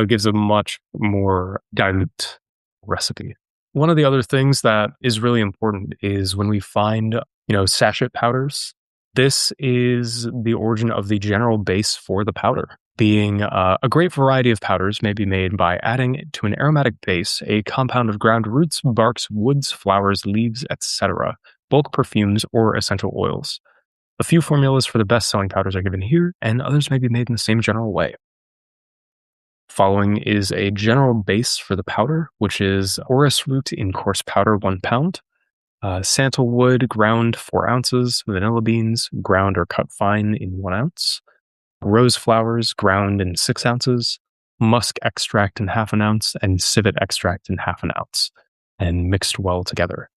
gives a much more dilute recipe. One of the other things that is really important is when we find sachet powders. This is the origin of the general base for the powder. Being a great variety of powders may be made by adding to an aromatic base a compound of ground roots, barks, woods, flowers, leaves, etc., bulk perfumes, or essential oils. A few formulas for the best selling powders are given here, and others may be made in the same general way. Following is a general base for the powder, which is orris root in coarse powder, 1 pound, Sandalwood ground 4 ounces, vanilla beans ground or cut fine in 1 ounce, rose flowers ground in 6 ounces, musk extract in half an ounce, and civet extract in half an ounce, and mixed well together.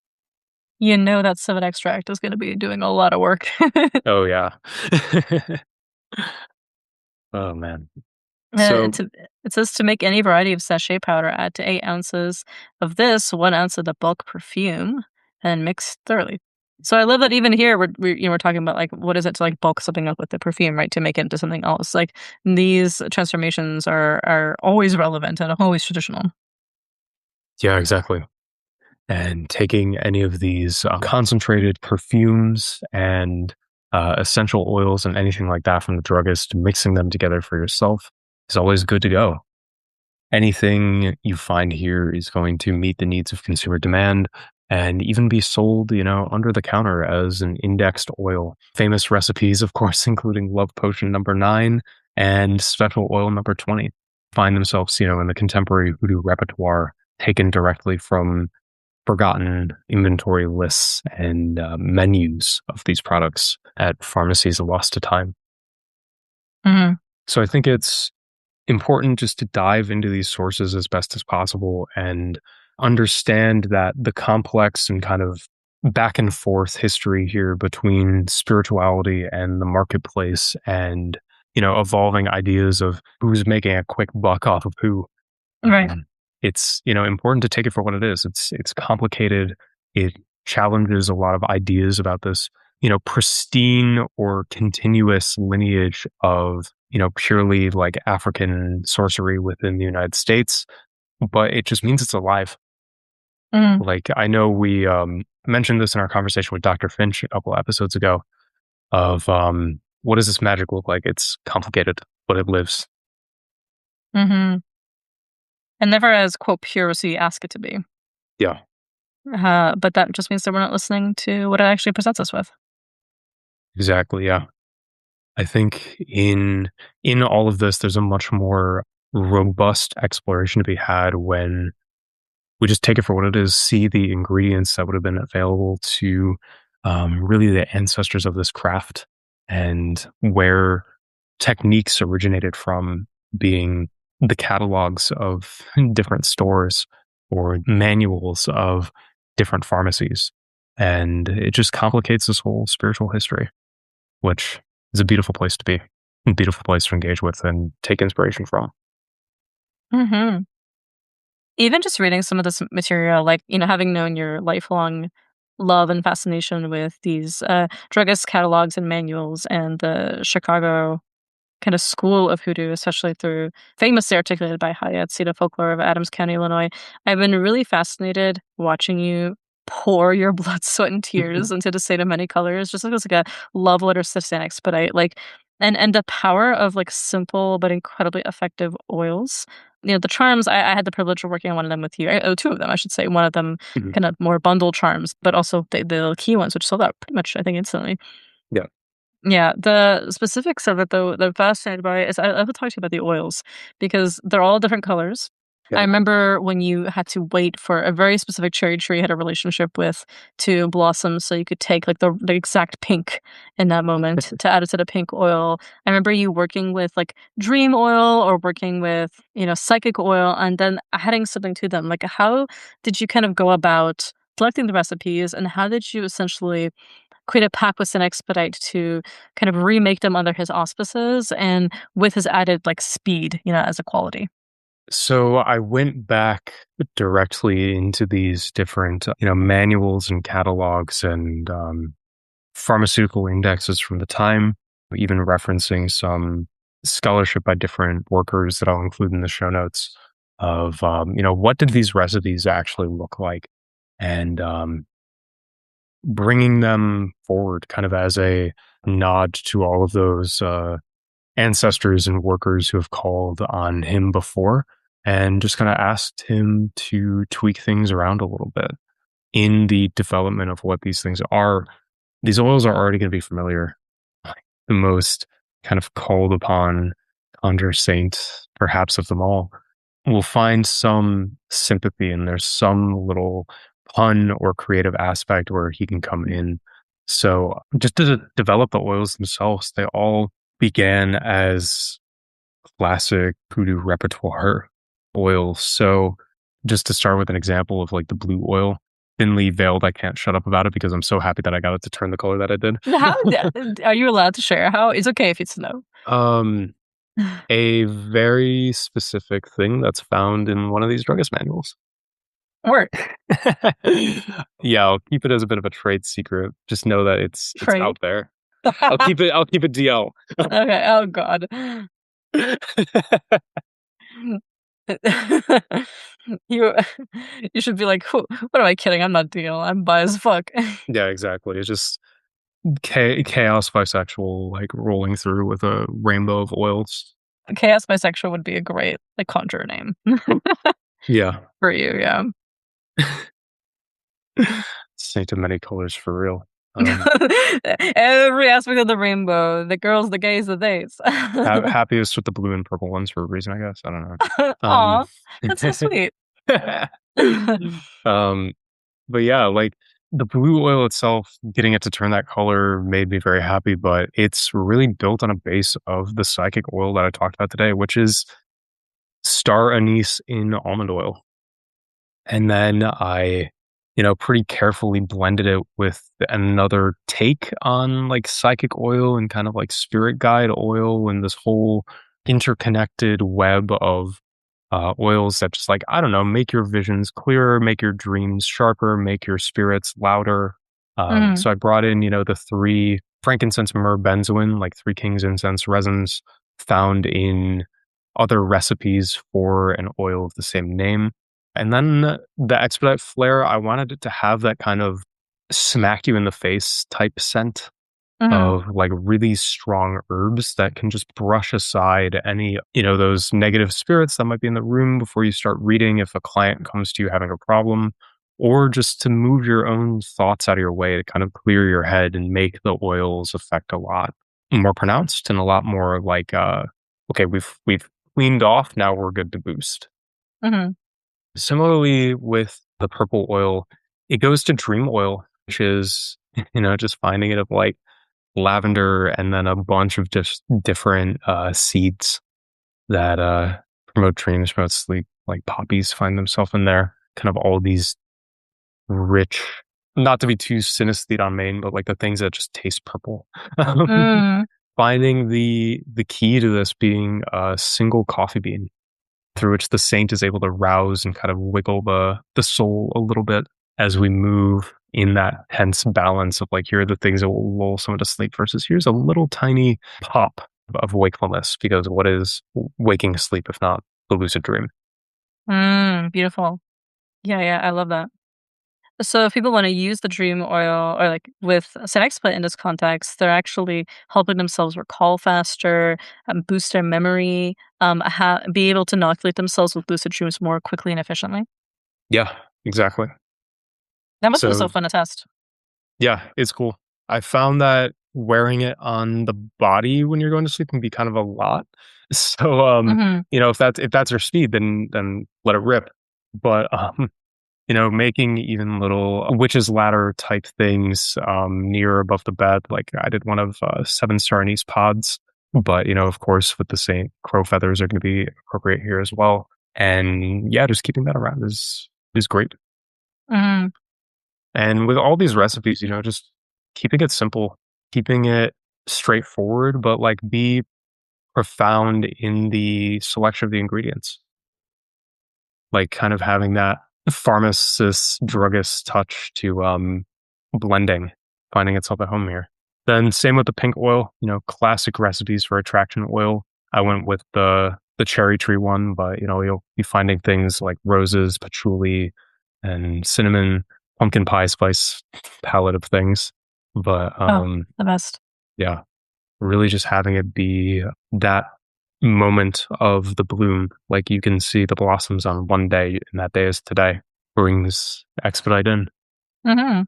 You know that civet extract is gonna be doing a lot of work. Oh, yeah. Oh, man. So, It says to make any variety of sachet powder, add to 8 ounces of this, 1 ounce of the bulk perfume, and mix thoroughly. So I love that even here we're talking about, like, what is it to, like, bulk something up with the perfume, right, to make it into something else. Like, these transformations are always relevant and always traditional. yeah, exactly. And taking any of these concentrated perfumes and essential oils and anything like that from the druggist, mixing them together for yourself is always good to go. Anything you find here is going to meet the needs of consumer demand and even be sold, under the counter as an indexed oil. Famous recipes, of course, including Love Potion number 9 and Special Oil number 20, find themselves, in the contemporary hoodoo repertoire taken directly from forgotten inventory lists and menus of these products at pharmacies lost to time. Mhm. So I think it's important just to dive into these sources as best as possible and understand that the complex and kind of back and forth history here between spirituality and the marketplace and evolving ideas of who's making a quick buck off of who. Right. It's important to take it for what it is. It's complicated. It challenges a lot of ideas about this pristine or continuous lineage of purely like African sorcery within the United States, but it just means it's alive. Mhm. Like I know we mentioned this in our conversation with Dr. Finch a couple episodes ago of what does this magic look like? It's complicated, but it lives. Mhm. And never as, quote, "pure" as we ask it to be. Yeah, But that just means that we're not listening to what it actually presents us with. exactly. Yeah. I think in all of this, there's a much more robust exploration to be had when we just take it for what it is, see the ingredients that would have been available to really the ancestors of this craft and where techniques originated from, being the catalogs of different stores or manuals of different pharmacies. And it just complicates this whole spiritual history, which is a beautiful place to be, a beautiful place to engage with and take inspiration from. Mhm. Even just reading some of this material, like, having known your lifelong love and fascination with these, druggist catalogs and manuals and the Chicago kind of school of hoodoo, especially through famously articulated by Hyatt, Seat of Folklore of Adams County, Illinois. I've been really fascinated watching you pour your blood, sweat, and tears into the State of Many Colors, just like it's like a love letter to an Expedite, like, and the power of like simple but incredibly effective oils. The charms, I had the privilege of working on one of them with you. Oh, two of them, I should say. One of them Mhm. kind of more bundle charms, but also the key ones, which sold out pretty much, I think, instantly. Yeah. Yeah, the specifics of it though that I'm fascinated by is I will talk to you about the oils because they're all different colors. I Yeah. remember when you had to wait for a very specific cherry tree you had a relationship with to blossom so you could take like the exact pink in that moment to add it to the pink oil. I remember you working with like dream oil or working with, psychic oil and then adding something to them. Like how did you kind of go about selecting the recipes and how did you essentially create a pact with an Expedite to kind of remake them under his auspices and with his added, like, speed, as a quality. So I went back directly into these different, manuals and catalogs and pharmaceutical indexes from the time, even referencing some scholarship by different workers that I'll include in the show notes of, what did these recipes actually look like, and bringing them forward kind of as a nod to all of those ancestors and workers who have called on him before and just kind of asked him to tweak things around a little bit in the development of what these things are. These oils are already going to be familiar. The most kind of called upon conjure saint, perhaps of them all, will find some sympathy and there's some little fun or creative aspect where he can come in. So just to develop the oils themselves, they all began as classic voodoo repertoire oils. So just to start with an example of like the blue oil, thinly veiled, I can't shut up about it because I'm so happy that I got it to turn the color that I did. How are you allowed to share? How it's okay if it's no. um, a very specific thing that's found in one of these druggist manuals. Word. Yeah, I'll keep it as a bit of a trade secret. Just know that it's Trade. out there. I'll keep it DL. Okay, oh god. You you should be like, "Who what am I kidding? I'm not deal. I'm bi as fuck." Yeah, exactly. It's just chaos bisexual, like rolling through with a rainbow of oils. Chaos Bisexual would be a great, like, Conjure name Yeah. for you, yeah. Saint of many colors for real. Um, Every aspect of the rainbow, the girls, the gays, the theys. happiest with the blue and purple ones for a reason, I guess. I don't know. Aw, that's so sweet. um, but yeah, like the blue oil itself, getting it to turn that color made me very happy, but it's really built on a base of the psychic oil that I talked about today, which is star anise in almond oil. And then I, pretty carefully blended it with another take on like psychic oil and kind of like spirit guide oil and this whole interconnected web of oils that just like, I don't know, make your visions clearer, make your dreams sharper, make your spirits louder. Mhm, So I brought in, the three frankincense, myrrh, benzoin, like three kings incense resins found in other recipes for an oil of the same name. And then the Expedite flare, I wanted it to have that kind of smack you in the face type scent mhm, of like really strong herbs that can just brush aside any, those negative spirits that might be in the room before you start reading if a client comes to you having a problem, or just to move your own thoughts out of your way to kind of clear your head and make the oils effect a lot more pronounced and a lot more like okay, we've cleaned off, now we're good to boost. mhm, Similarly with the purple oil, it goes to dream oil, which is, just finding it of like lavender and then a bunch of just different seeds that promote dreams, promote sleep, like poppies find themselves in there. Kind of all these rich, not to be too synesthete on main, but like the things that just taste purple. mm, Finding the key to this being a single coffee bean through which the saint is able to rouse and kind of wiggle the soul a little bit as we move in that tense balance of like, here are the things that will lull someone to sleep versus here's a little tiny pop of wakefulness, because what is waking asleep if not the lucid dream? beautiful. Yeah, yeah, I love that. So if people wanna use the dream oil or, like, with Senexpert in this context, they're actually helping themselves recall faster, boost their memory, be able to inoculate themselves with lucid dreams more quickly and efficiently. Yeah, exactly. That must have been so So fun to test. yeah, it's cool. I found that wearing it on the body when you're going to sleep can be kind of a lot. So Mhm, if that's your speed, then let it rip. But making even little witch's ladder type things near above the bed. Like I did one of 7 star anise pods, but of course, with the Saint, crow feathers are going to be appropriate here as well. And yeah, just keeping that around is great. mhm, And with all these recipes, just keeping it simple, keeping it straightforward, but like be profound in the selection of the ingredients. Like kind of having that pharmacist druggist touch to blending, finding itself at home here. Then same with the pink oil, classic recipes for attraction oil. I went with the cherry tree one, but you'll be finding things like roses, patchouli, and cinnamon, pumpkin pie spice palette of things. But oh, the best. yeah, really just having it be that moment of the bloom, like you can see the blossoms on one day, and that day is today, brings Expedite in. Mhm,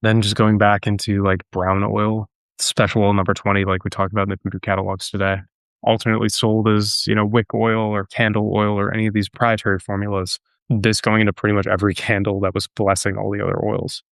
Then just going back into like brown oil, special oil number 20, like we talked about in the Voodoo catalogs today, alternately sold as, wick oil or candle oil or any of these proprietary formulas. this going into pretty much every candle that was blessing all the other oils.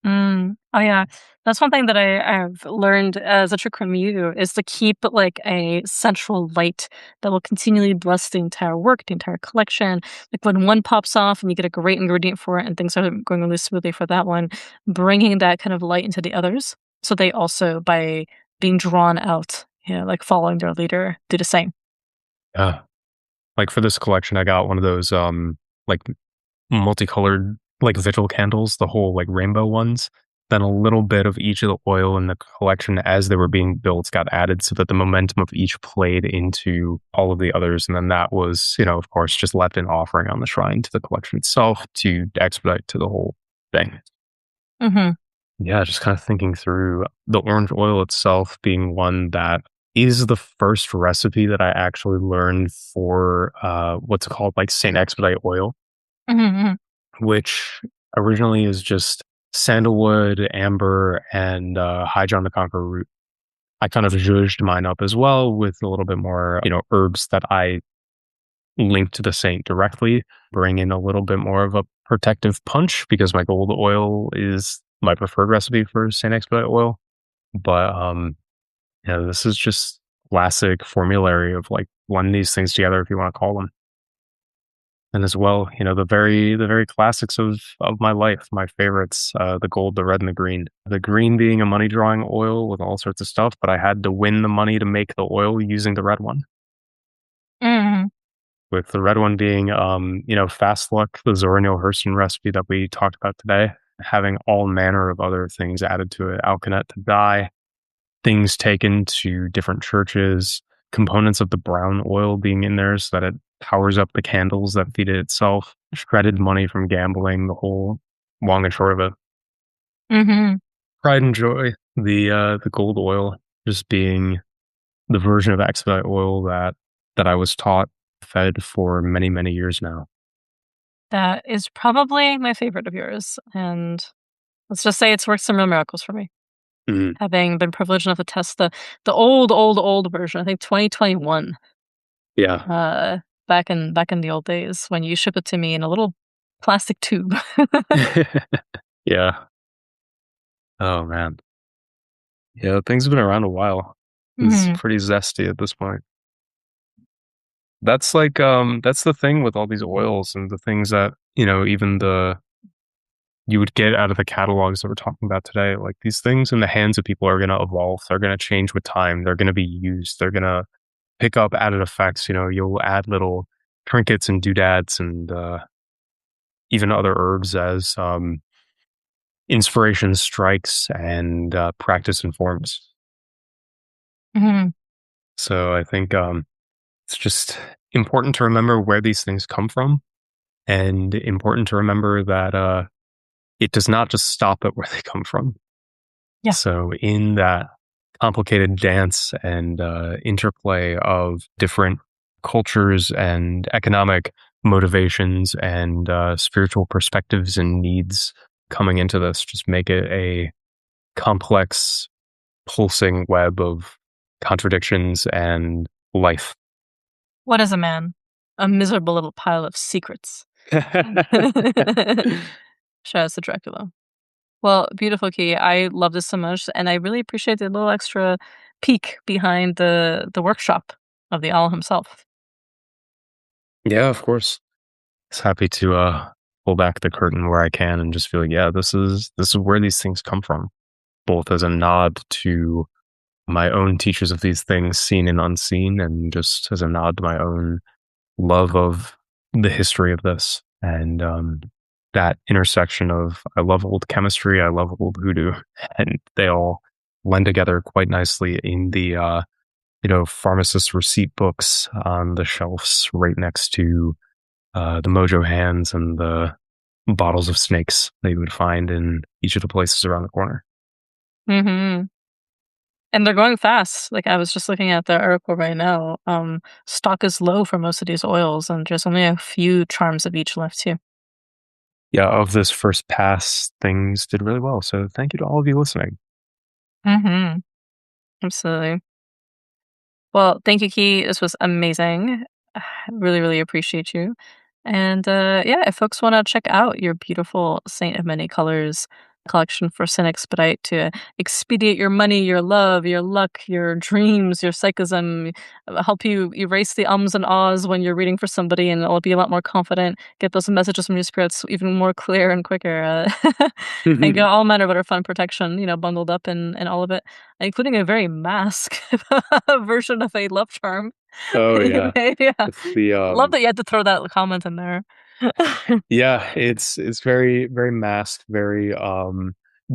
Mm. Oh, yeah. That's one thing that I've learned as a trick from you is to keep like a central light that will continually bless the entire work, the entire collection. Like when one pops off and you get a great ingredient for it and things are going really smoothly for that one, bringing that kind of light into the others. So they also, by being drawn out, like following their leader, do the same. Yeah. Like for this collection, I got one of those like multicolored like vigil candles, the whole like rainbow ones. Then a little bit of each of the oil in the collection as they were being built got added so that the momentum of each played into all of the others. And then that was, of course, just left an offering on the shrine to the collection itself to expedite to the whole thing. Hmm. Yeah, just kind of thinking through the orange oil itself being one that is the first recipe that I actually learned for what's called like Saint Expedite oil, Hmm. which originally is just sandalwood, amber, and High John the Conqueror root. I kind of zhuzhed mine up as well with a little bit more, herbs that I linked to the saint directly, bring in a little bit more of a protective punch because my gold oil is my preferred recipe for Saint Expedite oil. But this is just classic formulary of like blend these things together if you want to call them. And as well, the very classics of my life, my favorites, the gold, the red, and the green. The green being a money drawing oil with all sorts of stuff, but I had to win the money to make the oil using the red one. Hmm. With the red one being fast luck, the Zora Neale Hurston recipe that we talked about today, having all manner of other things added to it, alkanet to dye, things taken to different churches, components of the brown oil being in there so that it powers up the candles that feed it itself, shredded money from gambling, the whole long and short of it. Hmm. Pride and joy, the gold oil just being the version of expedite oil that I was taught, fed for many, many years now. That is probably my favorite of yours. And let's just say it's worked some real miracles for me. Mhm. Having been privileged enough to test the old version, I think 2021, Yeah. uh, back in the old days when you ship it to me in a little plastic tube. Yeah. Oh, man. Yeah, things have been around a while. It's Mhm. pretty zesty at this point. That's like, that's the thing with all these oils and the things that, even you would get out of the catalogs that we're talking about today. Like these things in the hands of people are going to evolve. They're going to change with time. They're going to be used. They're going to pick up added effects. You'll add little trinkets and doodads and even other herbs as inspiration strikes and practice informs. Mhm. So I think it's just important to remember where these things come from and important to remember that it does not just stop at where they come from. Yeah. So, in that complicated dance and interplay of different cultures and economic motivations and spiritual perspectives and needs coming into this, just make it a complex, pulsing web of contradictions and life. What is a man? A miserable little pile of secrets. Shout out to Dracula. Well, beautiful Key. I love this so much, and I really appreciate the little extra peek behind the workshop of the owl himself. Yeah, of course. It's happy to pull back the curtain where I can and just feel like, yeah, this is where these things come from, both as a nod to my own teachers of these things, seen and unseen, and just as a nod to my own love of the history of this and that intersection of I love old chemistry, I love old hoodoo, and they all blend together quite nicely in the pharmacist receipt books on the shelves right next to the mojo hands and the bottles of snakes that you would find in each of the places around the corner. Mhm. And they're going fast. Like, I was just looking at the article right now. Stock is low for most of these oils, and there's only a few charms of each left too. Yeah, of this first pass, things did really well. So thank you to all of you listening. Mhm. Absolutely. Well, thank you, Key. This was amazing. I really, really appreciate you. And, yeah, if folks wanna check out your beautiful Saint of Many Colors collection for Sin Expedite to expedite your money, your love, your luck, your dreams, your psychism, help you erase the ums and ahs when you're reading for somebody, and it'll be a lot more confident, get those messages from your spirits even more clear and quicker, and get all manner of other fun protection, bundled up in all of it, including a very mask version of a love charm. Oh, You yeah. may yeah. It's the, Love that you had to throw that comment in there. yeah, it's very, very masked, very,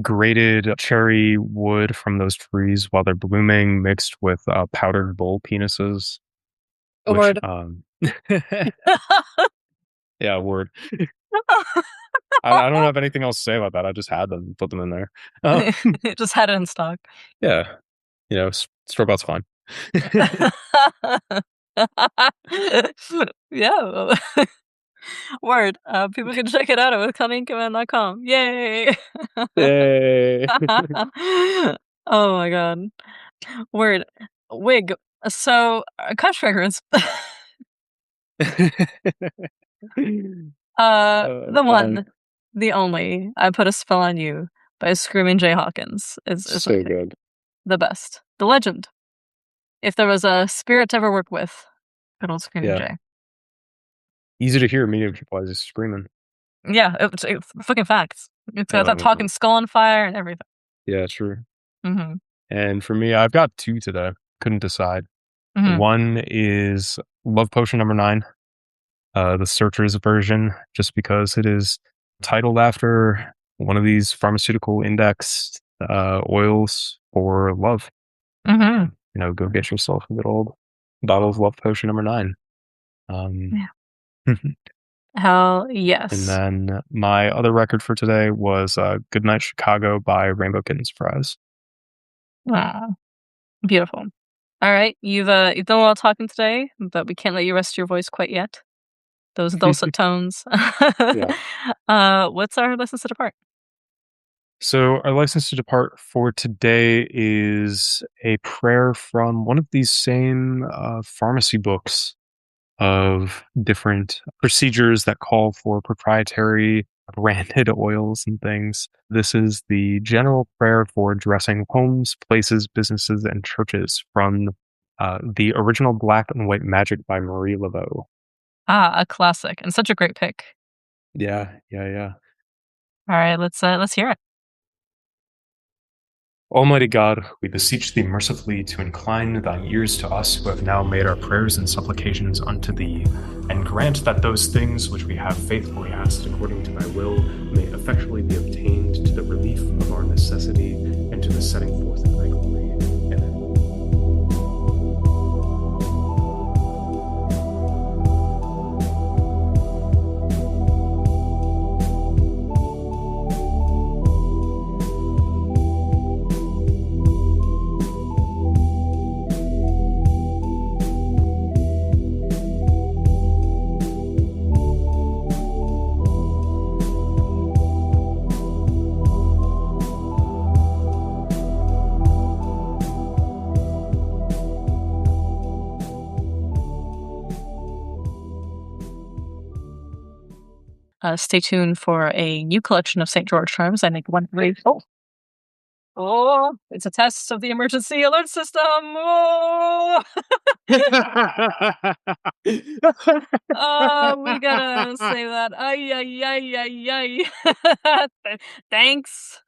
grated cherry wood from those trees while they're blooming mixed with, powdered bull penises, which, Word. yeah, word. I don't have anything else to say about that. I just had them, put them in there. Uh, Just had it in stock. yeah, store-bought's fine. Yeah. Word. People can check it out at withcunningcommand.com. Yay! Yay. Oh my god. Word. Wig. So, cut fragrance. The Man, one, the only, I Put a Spell on You by Screaming Jay Hawkins is my so pick. good. The best. The legend. If there was a spirit to ever work with, good old Screaming Yeah. Jay. Easy to hear medium people just screaming. Yeah, it's fucking facts. It's got Oh that my talking god. skull on fire and everything. Yeah, true. Mhm. And for me, I've got 2 today. Couldn't decide. Mhm. One is Love Potion number 9, the Searcher's version, just because it is titled after one of these pharmaceutical index, oils for love. Mhm. Go get yourself a good old bottle of Love Potion number 9. Um, Yeah. Hell and yes. then my other record for today was, Goodnight Chicago by Rainbow Kitten's Fries. Aw, beautiful. Alright, you've done a lot of talking today, but we can't let you rest your voice quite yet. Those dulcet tones. Yeah. What's our license to depart? So our license to depart for today is a prayer from one of these same pharmacy books of different procedures that call for proprietary branded oils and things. This is the general prayer for dressing homes, places, businesses, and churches from the original Black and White Magic by Marie Laveau. Ah, a classic and such a great pick. Yeah, yeah, yeah. Alright, let's hear it. Almighty God, we beseech thee mercifully to incline thine ears to us who have now made our prayers and supplications unto thee, and grant that those things which we have faithfully asked according to thy will may effectually be obtained to the relief of our necessity and to the setting forth of thy glory. Amen. Stay tuned for a new collection of St. George charms. I think one wave. Oh, it's a test of the emergency alert system. Oh, we gotta save that. Ay, ay, ay, ay, ay. Thanks.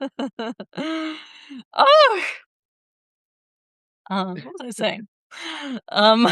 Oh, what was I saying? Um,